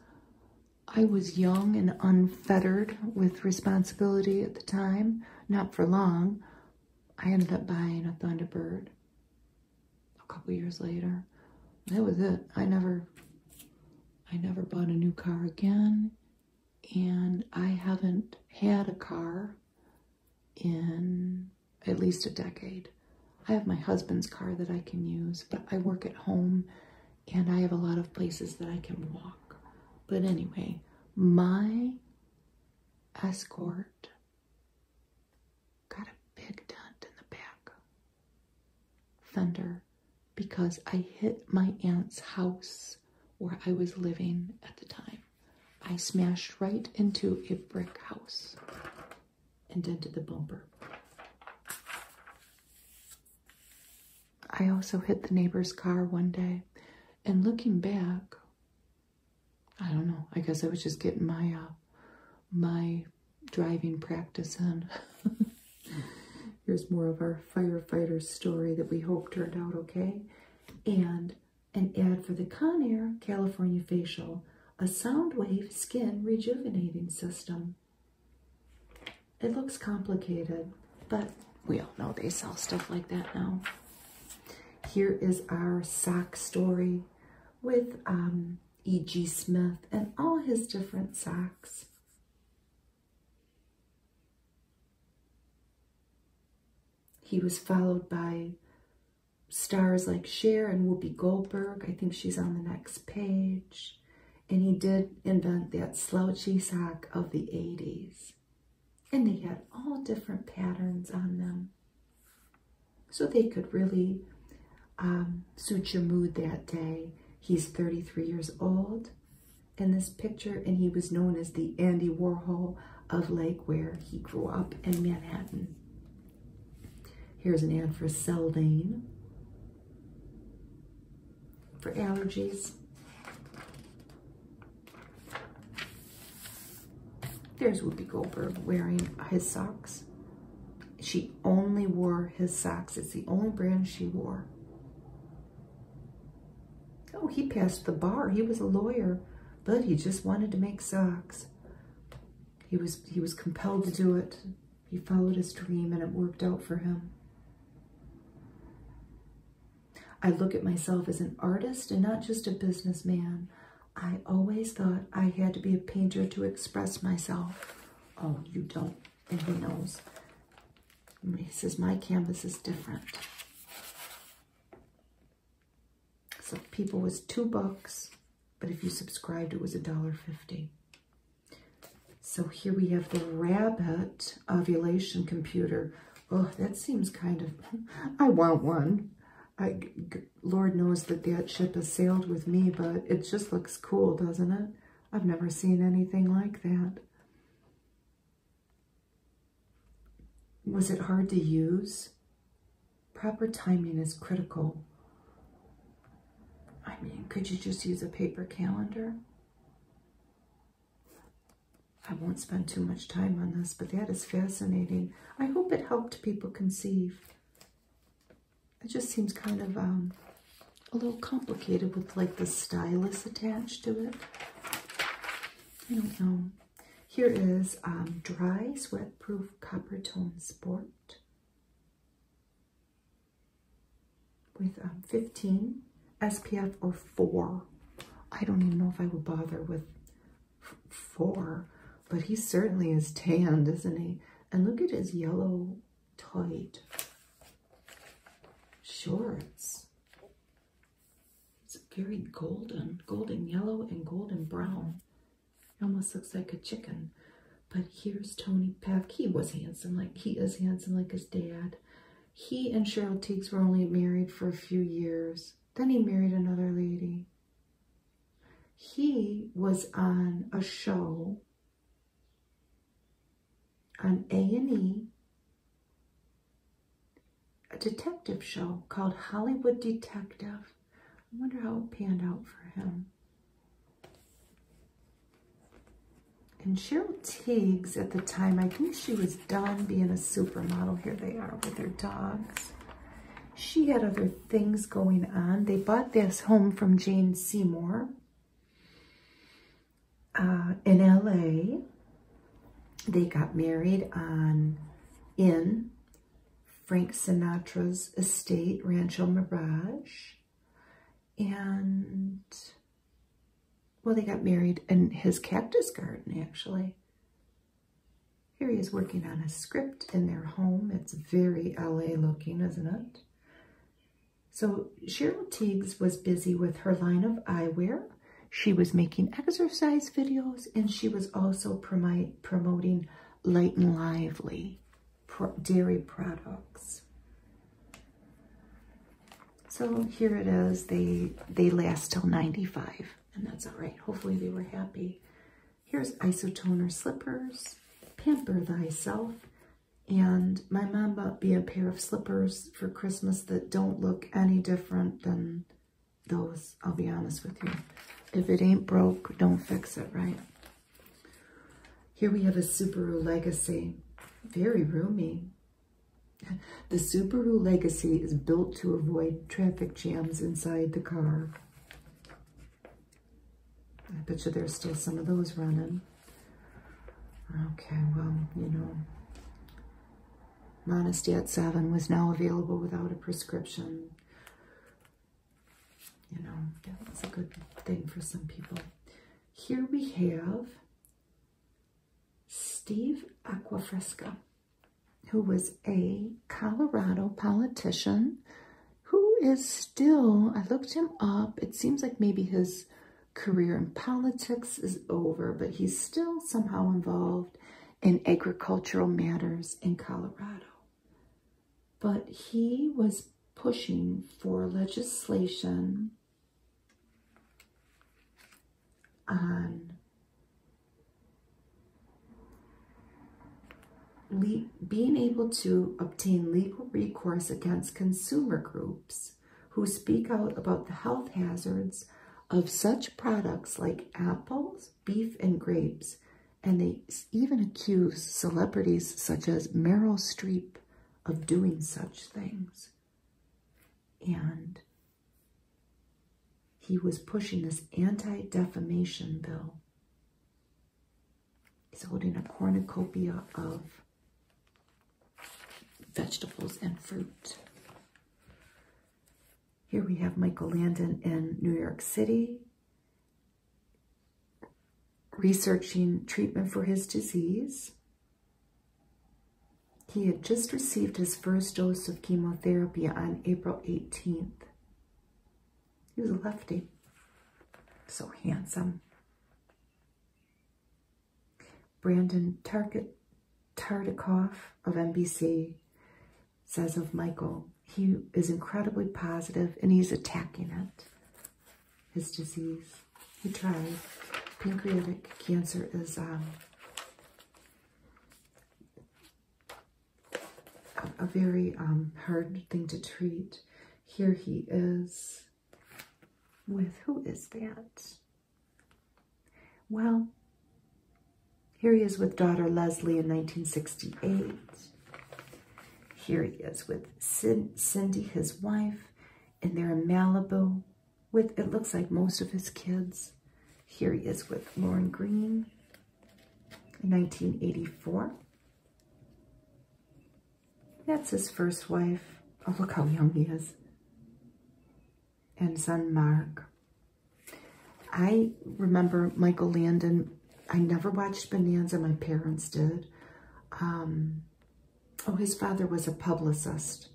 I was young and unfettered with responsibility at the time. Not for long. I ended up buying a Thunderbird a couple years later. That was it. I never bought a new car again, and I haven't had a car in at least a decade. I have my husband's car that I can use, but I work at home, and I have a lot of places that I can walk. But anyway, my Escort got a big dent in the back fender because I hit my aunt's house where I was living at the time. I smashed right into a brick house and dented the bumper. I also hit the neighbor's car one day, and looking back, I don't know, I guess I was just getting my driving practice in. Here's more of our firefighter story that we hope turned out okay. And an ad for the Conair California Facial, a sound wave skin rejuvenating system. It looks complicated, but we all know they sell stuff like that now. Here is our sock story with E.G. Smith and all his different socks. He was followed by stars like Cher and Whoopi Goldberg. I think she's on the next page. And he did invent that slouchy sock of the 80s. And they had all different patterns on them. So they could really suit your mood that day. He's 33 years old in this picture, and he was known as the Andy Warhol of Lake Ware. He grew up in Manhattan. Here's an ad for Celdane for allergies. There's Whoopi Goldberg wearing his socks. She only wore his socks. It's the only brand she wore. Oh, he passed the bar. He was a lawyer, but he just wanted to make socks. He was compelled to do it. He followed his dream and it worked out for him. I look at myself as an artist and not just a businessman. I always thought I had to be a painter to express myself. Oh, you don't, and he knows. He says, my canvas is different. So People was $2, but if you subscribed, it was $1.50. So here we have the rabbit ovulation computer. Oh, that seems kind of, I want one. Lord knows that ship has sailed with me, but it just looks cool, doesn't it? I've never seen anything like that. Was it hard to use? Proper timing is critical. I mean, could you just use a paper calendar? I won't spend too much time on this, but that is fascinating. I hope it helped people conceive. It just seems kind of a little complicated with like the stylus attached to it. I don't know. Here is dry sweat-proof copper tone sport with 15 SPF or 4. I don't even know if I would bother with 4, but he certainly is tanned, isn't he? And look at his yellow tight shorts. It's very golden yellow and golden brown. It almost looks like a chicken. But here's Tony Peck. He is handsome like his dad. He and Cheryl Tiegs were only married for a few years. Then he married another lady. He was on a show on A&E, a detective show called Hollywood Detective. I wonder how it panned out for him. And Cheryl Tiegs at the time, I think she was done being a supermodel. Here they are with their dogs. She had other things going on. They bought this home from Jane Seymour in LA. They got married in Frank Sinatra's estate, Rancho Mirage. And, well, they got married in his cactus garden, actually. Here he is working on a script in their home. It's very LA looking, isn't it? So Cheryl Tiegs was busy with her line of eyewear. She was making exercise videos, and she was also promoting Light and Lively dairy products. So here it is. They last till 95, and that's all right. Hopefully they were happy. Here's isotoner slippers, Pamper Thyself, and my mom bought me a pair of slippers for Christmas that don't look any different than those, I'll be honest with you. If it ain't broke, don't fix it, right? Here we have a Subaru Legacy. Very roomy. The Subaru Legacy is built to avoid traffic jams inside the car. I bet you there's still some of those running. Okay, well, you know, Monistat 7 was now available without a prescription. You know, that was a good thing for some people. Here we have Steve Acquafresca, who was a Colorado politician who is still, I looked him up, it seems like maybe his career in politics is over, but he's still somehow involved in agricultural matters in Colorado. But he was pushing for legislation on being able to obtain legal recourse against consumer groups who speak out about the health hazards of such products like apples, beef, and grapes, And they even accuse celebrities such as Meryl Streep of doing such things. And he was pushing this anti-defamation bill. He's holding a cornucopia of vegetables and fruit. Here we have Michael Landon in New York City, researching treatment for his disease. He had just received his first dose of chemotherapy on April 18th. He was a lefty. So handsome. Brandon Tartikoff of NBC says of Michael, he is incredibly positive and he's attacking it, his disease. He tried. Pancreatic cancer is a very hard thing to treat. Here he is with, who is that? Well, here he is with daughter Leslie in 1968. Here he is with Cindy, his wife, and they're in Malibu with, it looks like, most of his kids. Here he is with Lauren Green in 1984. That's his first wife. Oh, look how young he is. And son Mark. I remember Michael Landon. I never watched Bonanza. My parents did. Oh, his father was a publicist.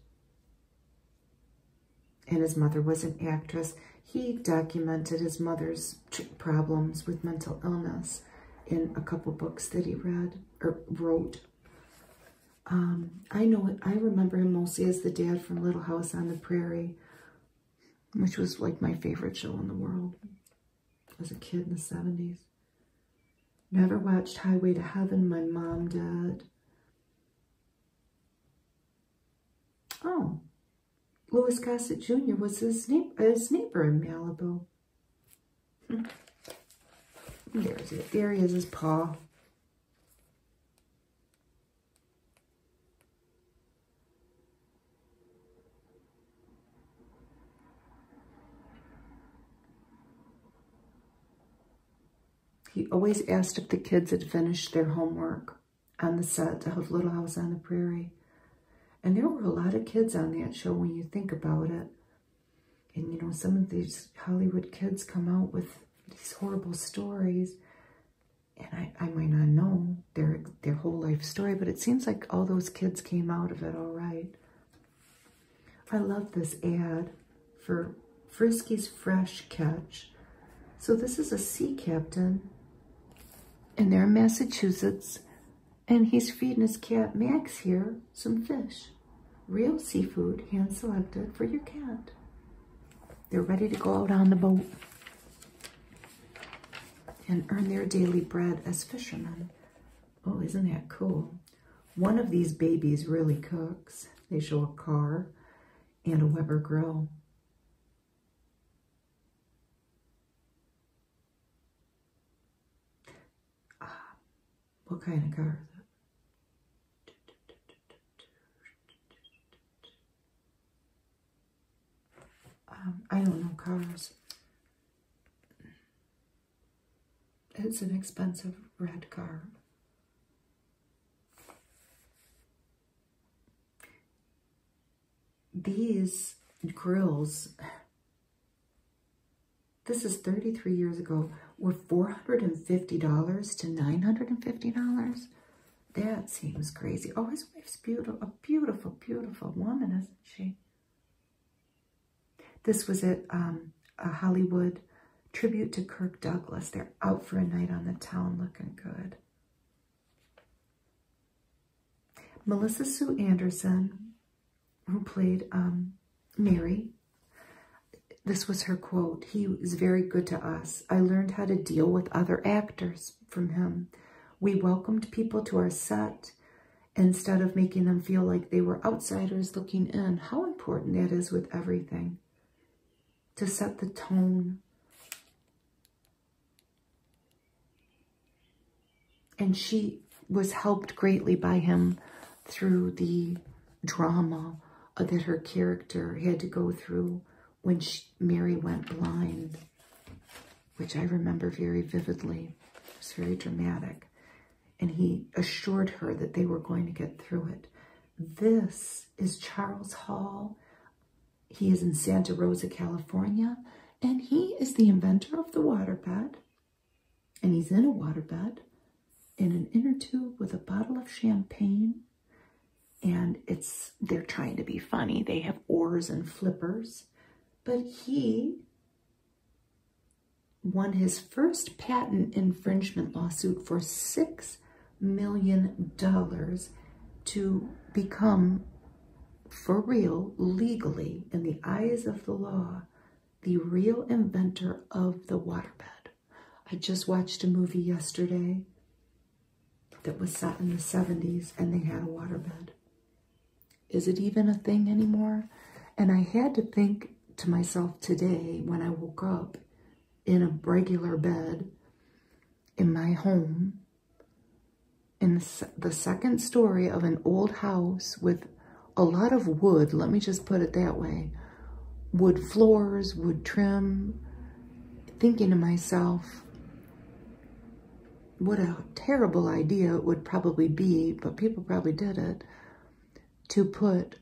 And his mother was an actress. He documented his mother's problems with mental illness in a couple books that he read or wrote. I remember him mostly as the dad from Little House on the Prairie, which was like my favorite show in the world as a kid in the 70s. Never watched Highway to Heaven. My mom did. Oh, Louis Gossett Jr. was his neighbor in Malibu. There's it. There he is, his paw. He always asked if the kids had finished their homework on the set of Little House on the Prairie. And there were a lot of kids on that show when you think about it. And, you know, some of these Hollywood kids come out with these horrible stories. And I might not know their whole life story, but it seems like all those kids came out of it all right. I love this ad for Frisky's Fresh Catch. So this is a sea captain, and they're in Massachusetts, and he's feeding his cat Max here some fish. Real seafood, hand-selected for your cat. They're ready to go out on the boat and earn their daily bread as fishermen. Oh, isn't that cool? One of these babies really cooks. They show a car and a Weber grill. What kind of car is it? I don't know cars. It's an expensive red car. These grills, this is 33 years ago, were $450 to $950. That seems crazy. Oh, his wife's beautiful, a beautiful, beautiful woman, isn't she? This was at a Hollywood tribute to Kirk Douglas. They're out for a night on the town looking good. Melissa Sue Anderson, who played Mary, this was her quote. He was very good to us. I learned how to deal with other actors from him. We welcomed people to our set instead of making them feel like they were outsiders looking in. How important that is with everything. To set the tone. And she was helped greatly by him through the drama that her character had to go through when Mary went blind, which I remember very vividly. It was very dramatic. And he assured her that they were going to get through it. This is Charles Hall. He is in Santa Rosa, California, and he is the inventor of the waterbed. And he's in a waterbed in an inner tube with a bottle of champagne. And they're trying to be funny. They have oars and flippers. But he won his first patent infringement lawsuit for $6 million to become, for real, legally, in the eyes of the law, the real inventor of the waterbed. I just watched a movie yesterday that was set in the 70s, and they had a waterbed. Is it even a thing anymore? And I had to think to myself today when I woke up in a regular bed in my home, in the second story of an old house with a lot of wood, let me just put it that way, wood floors, wood trim, thinking to myself, what a terrible idea it would probably be, but people probably did it, to put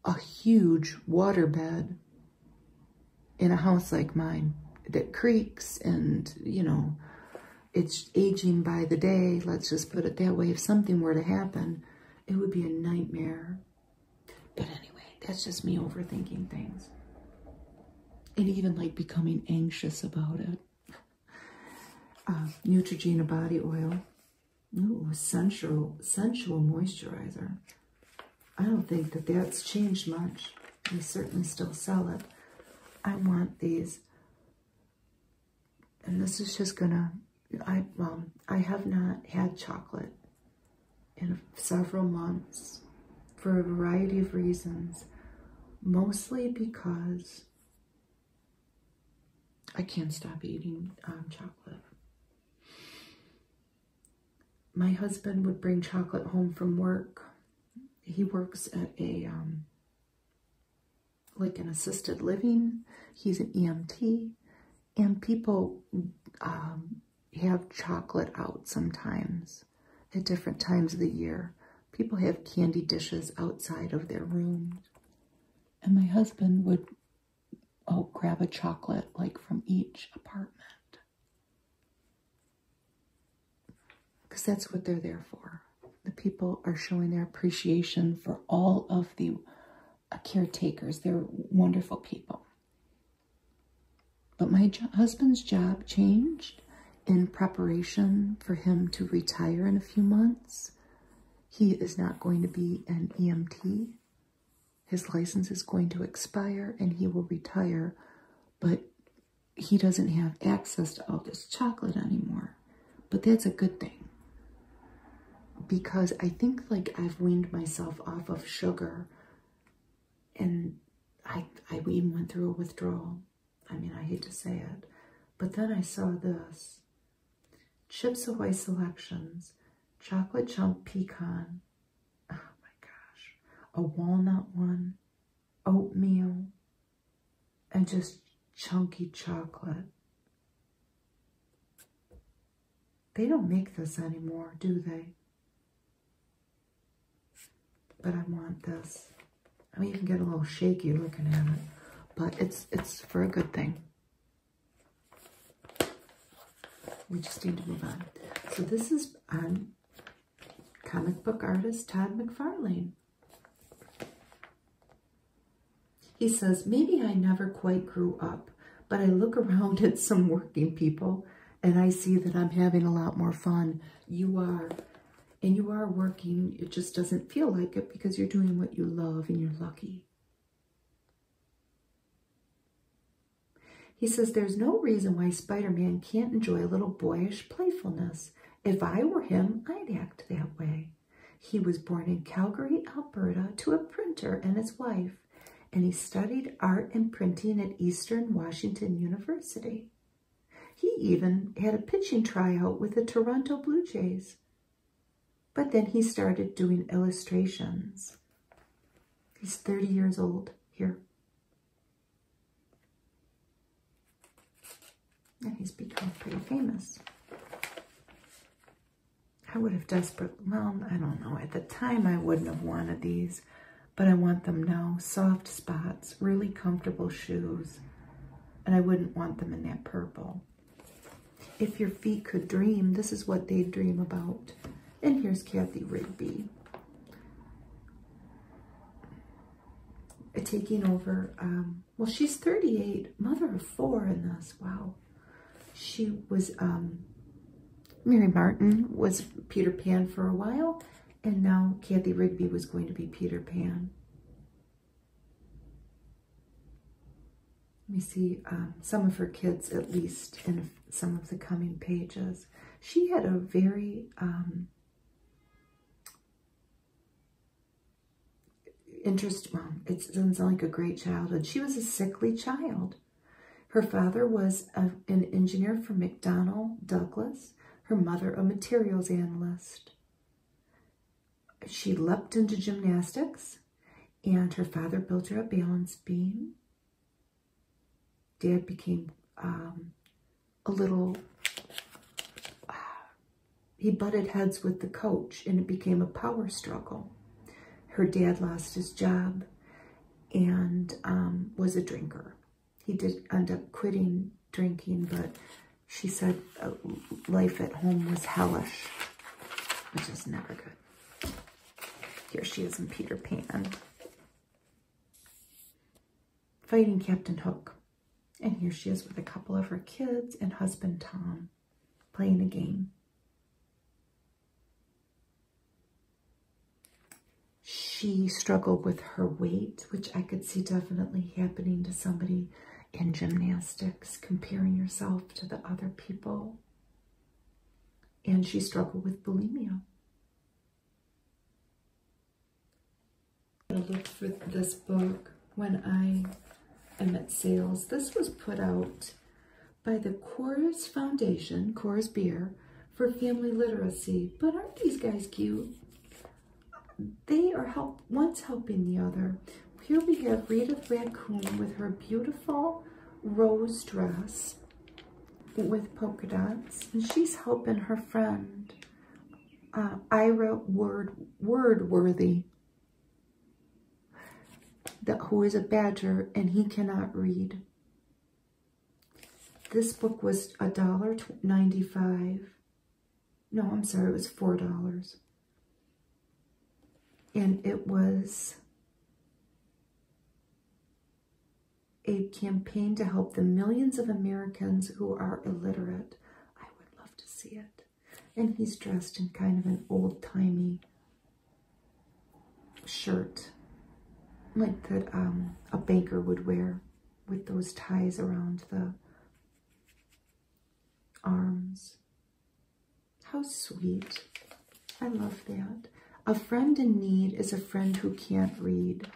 a huge waterbed in a house like mine that creaks and, you know, it's aging by the day. Let's just put it that way. If something were to happen, it would be a nightmare. But anyway, that's just me overthinking things. And even like becoming anxious about it. Neutrogena body oil. Ooh, sensual moisturizer. I don't think that that's changed much. They certainly still sell it. I want these. And this is just gonna, I have not had chocolate in several months for a variety of reasons. Mostly because I can't stop eating chocolate. My husband would bring chocolate home from work. He works at a, like an assisted living. He's an EMT. And people have chocolate out sometimes at different times of the year. People have candy dishes outside of their rooms. And my husband would, grab a chocolate like from each apartment. Because that's what they're there for. The people are showing their appreciation for all of the caretakers. They're wonderful people. But my husband's job changed in preparation for him to retire in a few months. He is not going to be an EMT. His license is going to expire and he will retire, but he doesn't have access to all this chocolate anymore. But that's a good thing, because I think like I've weaned myself off of sugar, and I even went through a withdrawal. I mean, I hate to say it, but then I saw this. Chips Ahoy Selections, chocolate chunk pecan, oh my gosh, a walnut one, oatmeal, and just chunky chocolate. They don't make this anymore, do they? But I want this. I'm even getting a little shaky looking at it, but it's for a good thing. We just need to move on. So this is on comic book artist Todd McFarlane. He says, maybe I never quite grew up, but I look around at some working people and I see that I'm having a lot more fun. You are. And you are working. It just doesn't feel like it because you're doing what you love and you're lucky. He says, there's no reason why Spider-Man can't enjoy a little boyish playfulness. If I were him, I'd act that way. He was born in Calgary, Alberta, to a printer and his wife, and he studied art and printing at Eastern Washington University. He even had a pitching tryout with the Toronto Blue Jays. But then he started doing illustrations. He's 30 years old here. And he's become pretty famous. I would have well, I don't know. At the time, I wouldn't have wanted these, but I want them now. Soft spots, really comfortable shoes, and I wouldn't want them in that purple. If your feet could dream, this is what they'd dream about. And here's Kathy Rigby. Taking over, well, she's 38, mother of 4 in this, wow. She was, Mary Martin was Peter Pan for a while, and now Kathy Rigby was going to be Peter Pan. Let me see some of her kids, at least, in some of the coming pages. She had a very well, it doesn't sound like a great childhood. She was a sickly child. Her father was an engineer for McDonnell Douglas. Her mother, a materials analyst. She leapt into gymnastics, and her father built her a balance beam. Dad became a little, he butted heads with the coach, and it became a power struggle. Her dad lost his job and was a drinker. He did end up quitting drinking, but she said life at home was hellish, which is never good. Here she is in Peter Pan, fighting Captain Hook. And here she is with a couple of her kids and husband Tom, playing a game. She struggled with her weight, which I could see definitely happening to somebody in gymnastics, comparing yourself to the other people. And she struggled with bulimia. I looked for this book when I am at sales. This was put out by the Coors Foundation, Coors Beer, for family literacy. But aren't these guys cute? They are one's helping the other. Here we have Rita the raccoon with her beautiful rose dress with polka dots, and she's helping her friend Ira Wordworthy, who is a badger, and he cannot read. This book was $1.95. No, I'm sorry, it was $4. And it was a campaign to help the millions of Americans who are illiterate. I would love to see it. And he's dressed in kind of an old-timey shirt, like that a banker would wear, with those ties around the arms. How sweet. I love that. A friend in need is a friend who can't read.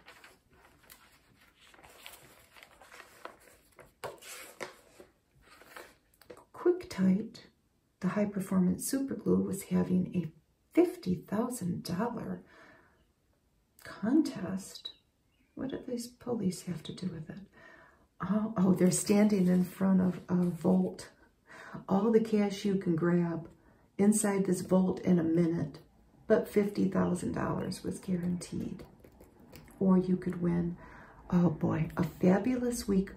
Quick-Tite, the high-performance super glue, was having a $50,000 contest. What did these police have to do with it? Oh, they're standing in front of a vault. All the cash you can grab inside this vault in a minute, but $50,000 was guaranteed. Or you could win, oh boy, a fabulous week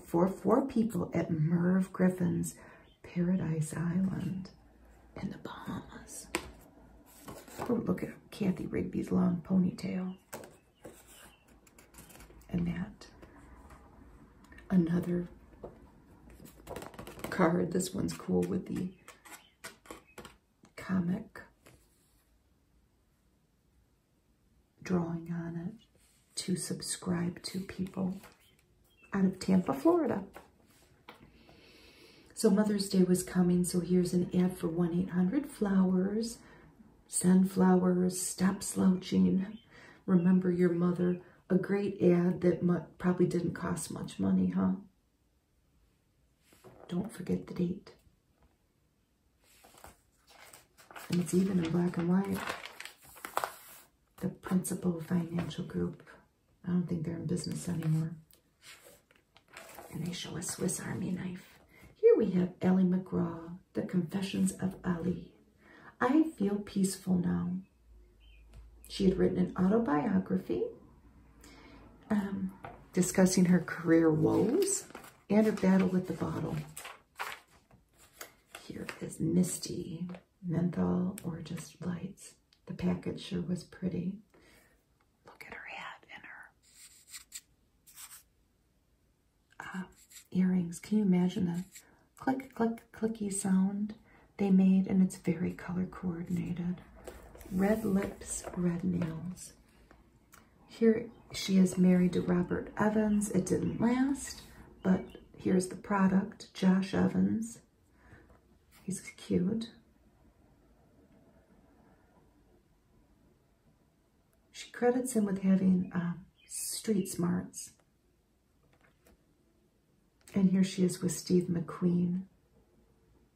for 4 people at Merv Griffin's Paradise Island in the Bahamas. Oh, look at Kathy Rigby's long ponytail. And that. Another card. This one's cool with the comic drawing on it to subscribe to people out of Tampa, Florida. So Mother's Day was coming, so here's an ad for 1-800-FLOWERS. Send flowers, stop slouching, remember your mother. A great ad that probably didn't cost much money, huh? Don't forget the date. And it's even in black and white. The Principal Financial Group. I don't think they're in business anymore. And they show a Swiss Army knife. Here we have Ali McGraw, The Confessions of Ali. I feel peaceful now. She had written an autobiography discussing her career woes and her battle with the bottle. Here is Misty, menthol or just lights. The package sure was pretty. Look at her hat and her earrings. Can you imagine the click, click, clicky sound they made? And it's very color coordinated. Red lips, red nails. Here she is married to Robert Evans. It didn't last, but here's the product, Josh Evans. He's cute. She credits him with having street smarts. And here she is with Steve McQueen.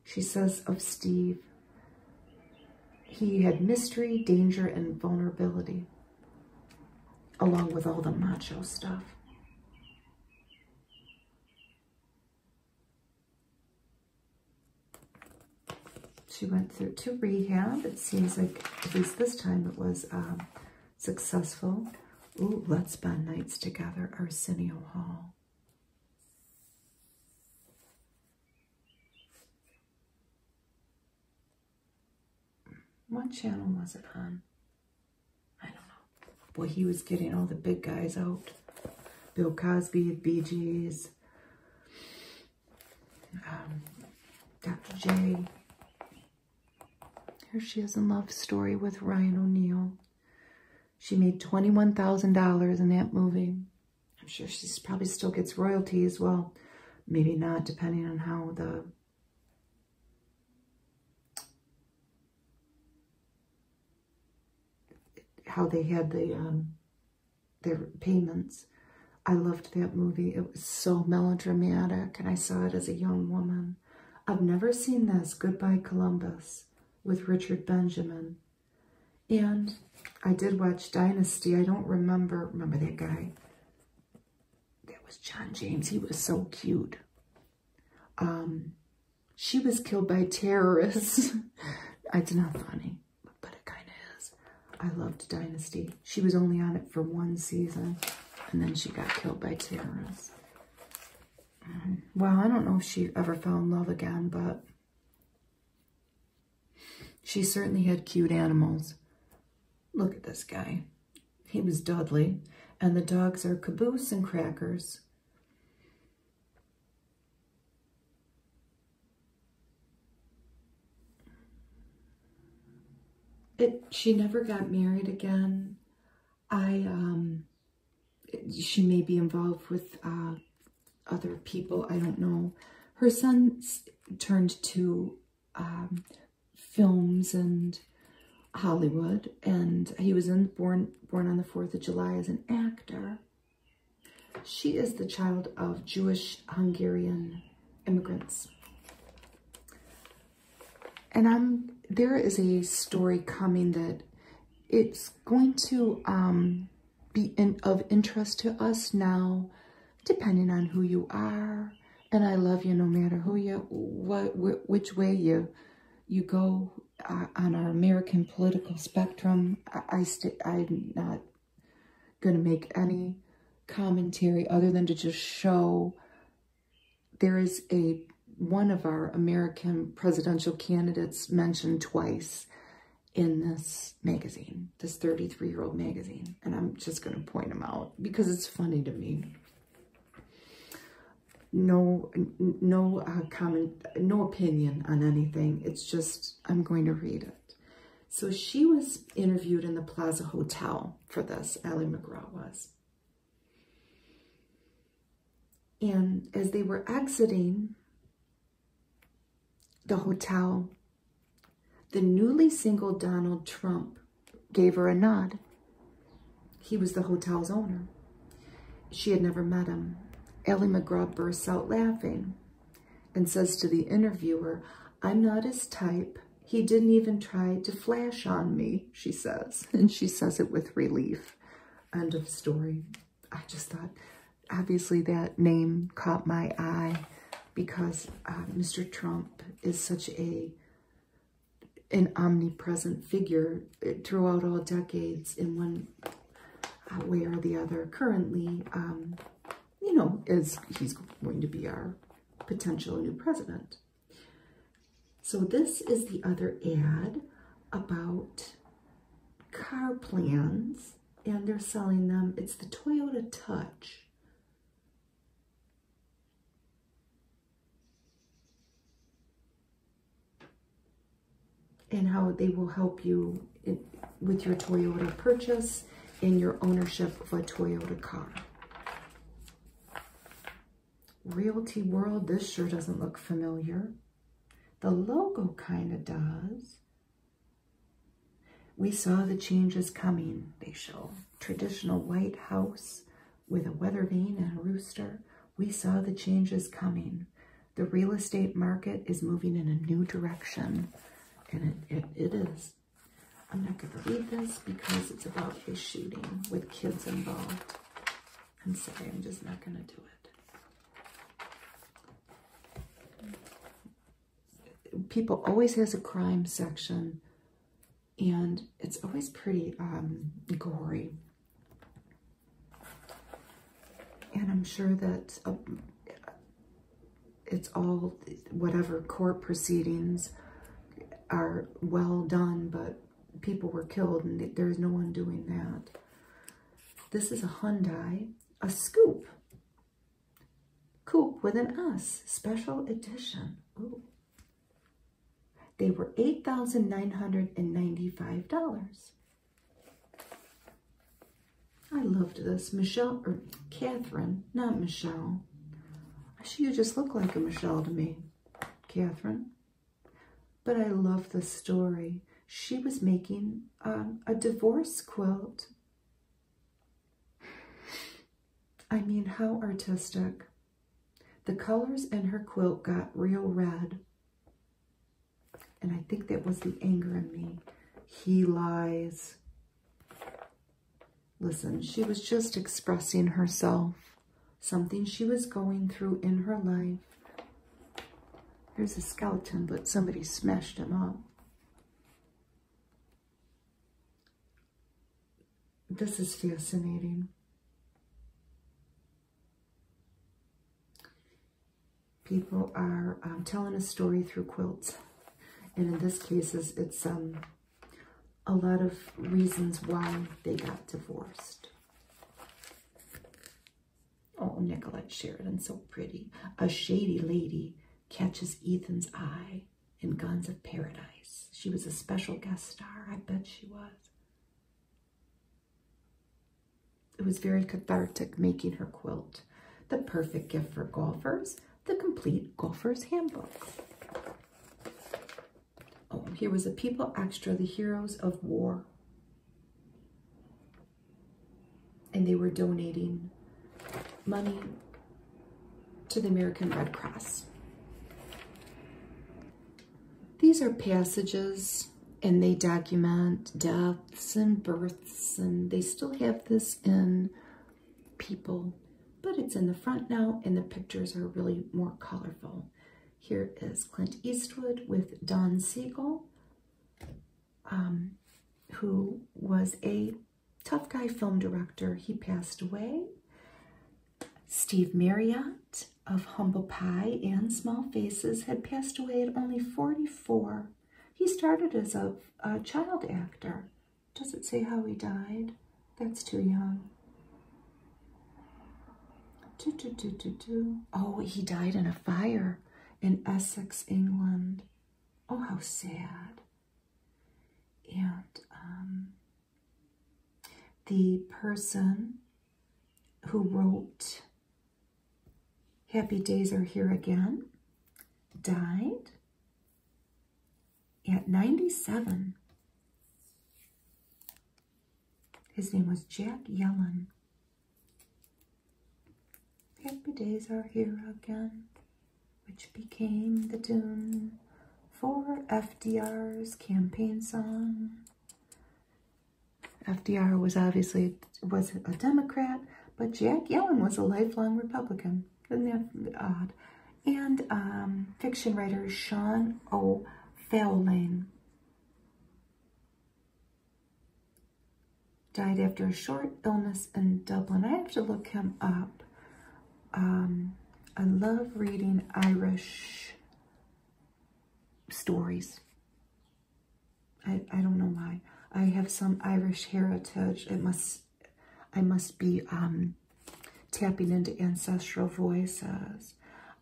She says of Steve, he had mystery, danger, and vulnerability, along with all the macho stuff. She went through to rehab. It seems like, at least this time, it was successful. Ooh, let's spend nights together, Arsenio Hall. What channel was it on? I don't know. Boy, he was getting all the big guys out. Bill Cosby, Bee Gees, Dr. J. Here she is in Love Story with Ryan O'Neal. She made $21,000 in that movie. I'm sure she probably still gets royalties. Well, maybe not, depending on how they had their payments. I loved that movie. It was so melodramatic, and I saw it as a young woman. I've never seen this, Goodbye Columbus, with Richard Benjamin. And I did watch Dynasty. I don't remember that guy. That was John James. He was so cute. She was killed by terrorists. It's not funny, but it kind of is. I loved Dynasty. She was only on it for one season, and then she got killed by terrorists. Well, I don't know if she ever found love again, but she certainly had cute animals. Look at this guy. He was Dudley, and the dogs are Caboose and Crackers. She never got married again. She may be involved with other people. I don't know. Her son turned to films and Hollywood, and he was born on the 4th of July as an actor. She is the child of Jewish Hungarian immigrants. And there is a story coming that it's going to be of interest to us now, depending on who you are. And I love you no matter who which way you go on our American political spectrum. I'm not going to make any commentary other than to just show there is one of our American presidential candidates mentioned twice in this magazine, this 33-year-old magazine. And I'm just going to point them out because it's funny to me. No comment, no opinion on anything. It's just, I'm going to read it. So she was interviewed in the Plaza Hotel for this, Ali McGraw was. And as they were exiting the hotel, the newly single Donald Trump gave her a nod. He was the hotel's owner. She had never met him. Ali McGraw bursts out laughing and says to the interviewer, "I'm not his type. He didn't even try to flash on me, she says. And she says it with relief. End of story. I just thought, obviously that name caught my eye because Mr. Trump is such an omnipresent figure throughout all decades in one way or the other. Currently, you know, he's going to be our potential new president. So this is the other ad about car plans, and they're selling them. It's the Toyota Touch. And how they will help you with your Toyota purchase and your ownership of a Toyota car. Realty World, this sure doesn't look familiar. The logo kind of does. We saw the changes coming. They show traditional white house with a weather vane and a rooster. We saw the changes coming. The real estate market is moving in a new direction. And it is. I'm not going to read this because it's about a shooting with kids involved. I'm sorry, I'm just not going to do it. People always has a crime section, and it's always pretty gory. And I'm sure that it's all, whatever court proceedings are well done, but people were killed, and there's no one doing that. This is a Hyundai, a Scoop. Coupe with an S, special edition. Ooh. They were $8,995. I loved this. Michelle, or Catherine, not Michelle. You just look like a Michelle to me, Catherine. But I love the story. She was making a divorce quilt. I mean, how artistic. The colors in her quilt got real red. And I think that was the anger in me. He lies. Listen, she was just expressing herself. Something she was going through in her life. Here's a skeleton, but somebody smashed him up. This is fascinating. People are telling a story through quilts. And in this case, it's a lot of reasons why they got divorced. Oh, Nicolette Sheridan, so pretty. A shady lady catches Ethan's eye in Guns of Paradise. She was a special guest star. I bet she was. It was very cathartic making her quilt. The perfect gift for golfers. The complete golfer's handbook. Oh, here was a People Extra, the Heroes of War. And they were donating money to the American Red Cross. These are passages, and they document deaths and births, and they still have this in People, but it's in the front now, and the pictures are really more colorful. Here is Clint Eastwood with Don Siegel, who was a tough guy film director. He passed away. Steve Marriott of Humble Pie and Small Faces had passed away at only 44. He started as a child actor. Does it say how he died? That's too young. Oh, he died in a fire in Essex, England. Oh, how sad. And the person who wrote Happy Days Are Here Again died at 97. His name was Jack Yellen. Happy Days Are Here Again, which became the tune for FDR's campaign song. FDR was obviously a Democrat, but Jack Yellen was a lifelong Republican. Isn't that odd? And fiction writer Sean O'Fallon died after a short illness in Dublin. I have to look him up. I love reading Irish stories. I don't know why. I have some Irish heritage. I must be tapping into ancestral voices.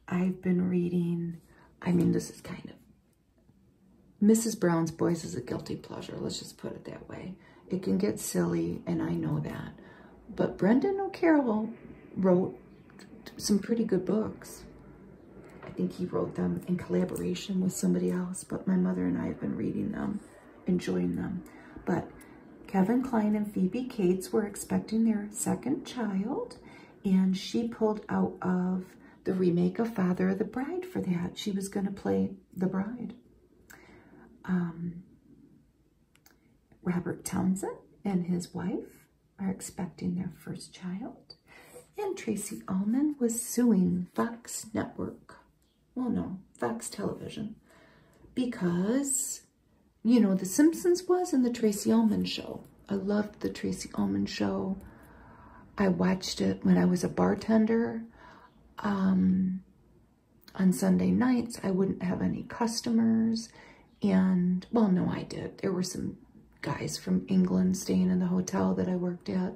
I've been reading, I mean, this is kind of, Mrs. Brown's Boys is a guilty pleasure. Let's just put it that way. It can get silly, and I know that. But Brendan O'Carroll wrote some pretty good books. I think he wrote them in collaboration with somebody else, but my mother and I have been reading them, enjoying them. But Kevin Kline and Phoebe Cates were expecting their second child, and she pulled out of the remake of Father of the Bride for that. She was going to play the bride. Robert Townsend and his wife are expecting their first child. And Tracy Ullman was suing Fox Network. Well, no, Fox Television. Because, you know, The Simpsons was in the Tracy Ullman Show. I loved the Tracy Ullman Show. I watched it when I was a bartender. On Sunday nights, I wouldn't have any customers. And, well, no, I did. There were some guys from England staying in the hotel that I worked at.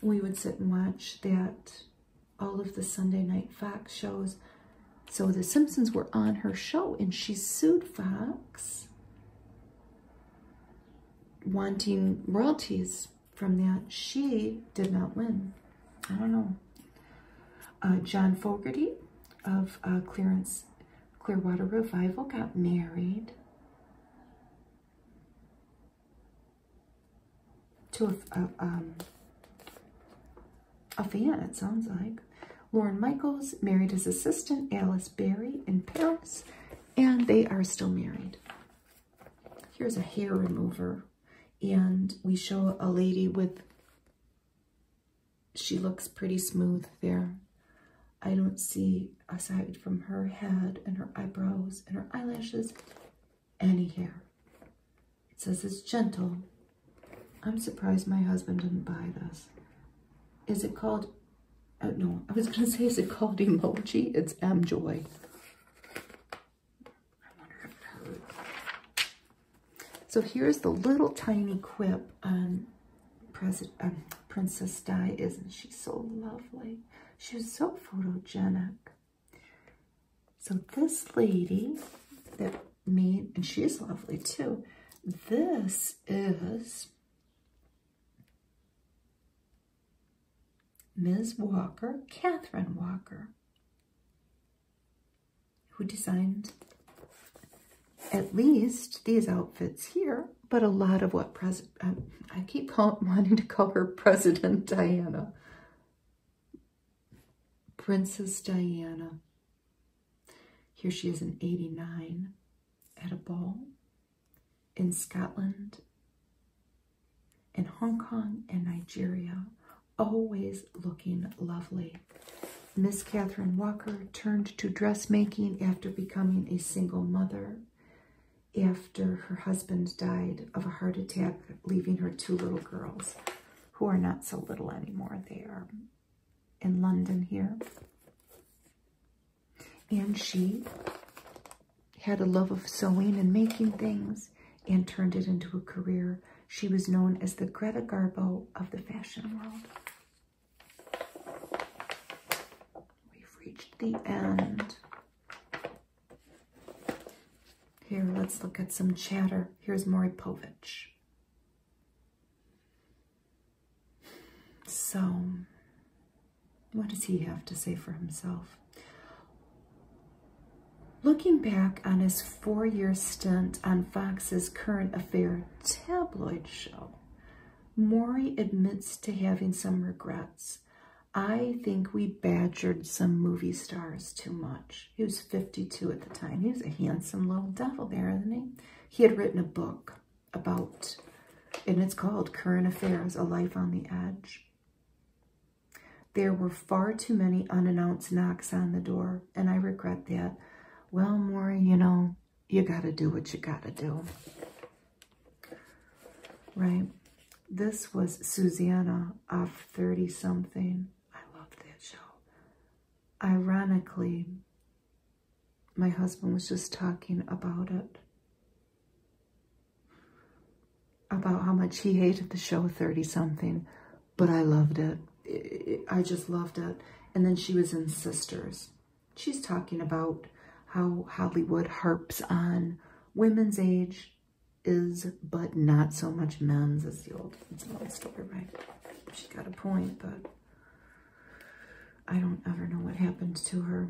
We would sit and watch all of the Sunday night Fox shows. So The Simpsons were on her show, and she sued Fox, wanting royalties from that. She did not win. I don't know. John Fogerty of Clearwater Revival got married to a fan, it sounds like. Lauren Michaels married his assistant, Alice Berry, in Paris, and they are still married. Here's a hair remover, and we show a lady with, she looks pretty smooth there. I don't see, aside from her head and her eyebrows and her eyelashes, any hair. It says it's gentle. I'm surprised my husband didn't buy this. Is it called, no, I was going to say, is it called emoji? It's M-Joy. I wonder if it hurt. So here's the little tiny quip on Princess Di. Isn't she so lovely? She was so photogenic. So this lady that made, and she's lovely too. This is Ms. Walker, Catherine Walker, who designed at least these outfits here, but a lot of what I keep wanting to call her President Diana. Princess Diana. Here she is in '89 at a ball in Scotland, in Hong Kong, and Nigeria. Always looking lovely. Miss Catherine Walker turned to dressmaking after becoming a single mother, after her husband died of a heart attack, leaving her 2 little girls, who are not so little anymore. They are in London here. And she had a love of sewing and making things and turned it into a career. She was known as the Greta Garbo of the fashion world. We've reached the end. Here, let's look at some chatter. Here's Maury Povich. So, what does he have to say for himself? Looking back on his 4-year stint on Fox's Current Affair tabloid show, Maury admits to having some regrets. I think we badgered some movie stars too much. He was 52 at the time. He was a handsome little devil there, isn't he? He had written a book about, and it's called Current Affairs, A Life on the Edge. There were far too many unannounced knocks on the door, and I regret that. Well, Maury, you know, you got to do what you got to do. Right? This was Susanna off 30-something. I loved that show. Ironically, my husband was just talking about it. About how much he hated the show 30-something, but I loved it. I just loved it. And then she was in Sisters. She's talking about how Hollywood harps on women's age is, but not so much men's, as it's an old story, right? She's got a point, but I don't ever know what happened to her.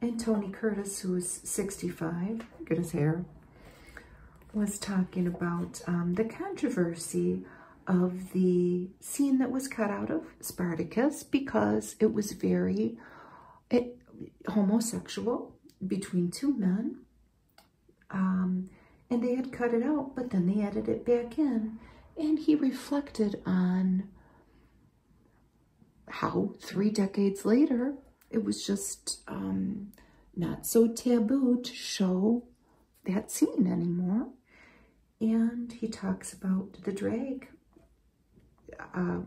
And Tony Curtis, who was 65, look at his hair, was talking about the controversy of the scene that was cut out of Spartacus because it was very homosexual between two men. And they had cut it out, but then they added it back in. And he reflected on how 3 decades later, it was just not so taboo to show that scene anymore. And he talks about the drag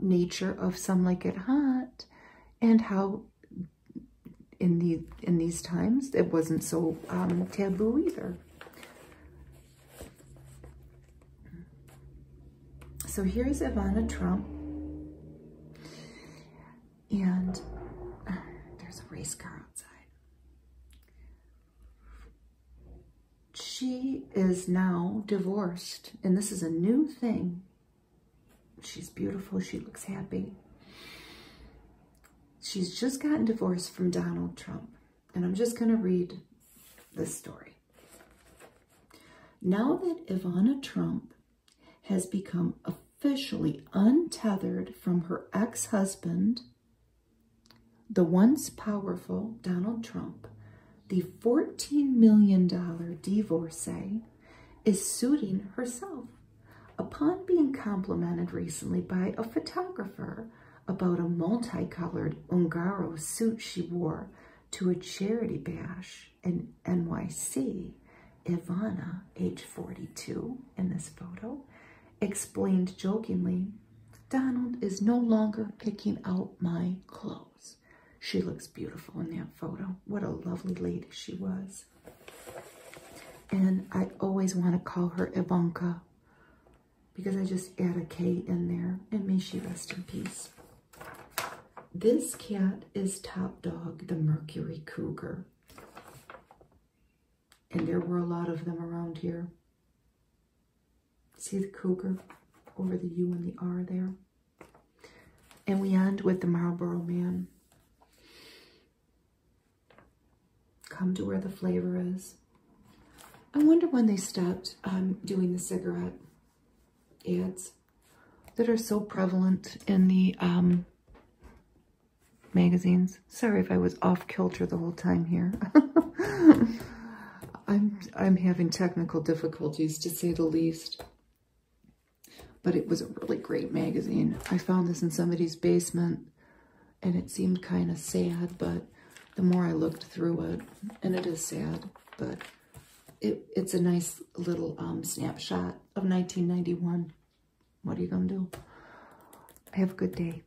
nature of Some Like It Hot, and how in these times it wasn't so taboo either. So here's Ivana Trump, and there's a race car outside. She is now divorced, and this is a new thing. She's beautiful. She looks happy. She's just gotten divorced from Donald Trump, and I'm just going to read this story. Now that Ivana Trump has become officially untethered from her ex-husband, the once powerful Donald Trump, the $14 million divorcee is suiting herself. Upon being complimented recently by a photographer about a multicolored Ungaro suit she wore to a charity bash in NYC, Ivana, age 42 in this photo, explained jokingly, "Donald is no longer picking out my clothes." She looks beautiful in that photo. What a lovely lady she was. And I always want to call her Ivanka because I just add a K in there, and may she rest in peace. This cat is Top Dog, the Mercury Cougar. And there were a lot of them around here. See the cougar over the U and the R there? And we end with the Marlboro Man. Come to where the flavor is. I wonder when they stopped doing the cigarette ads that are so prevalent in the magazines. Sorry if I was off kilter the whole time here. I'm having technical difficulties, to say the least. But it was a really great magazine. I found this in somebody's basement, and it seemed kind of sad, but the more I looked through it, and it is sad, but it's a nice little snapshot of 1991. What are you gonna do? Have a good day.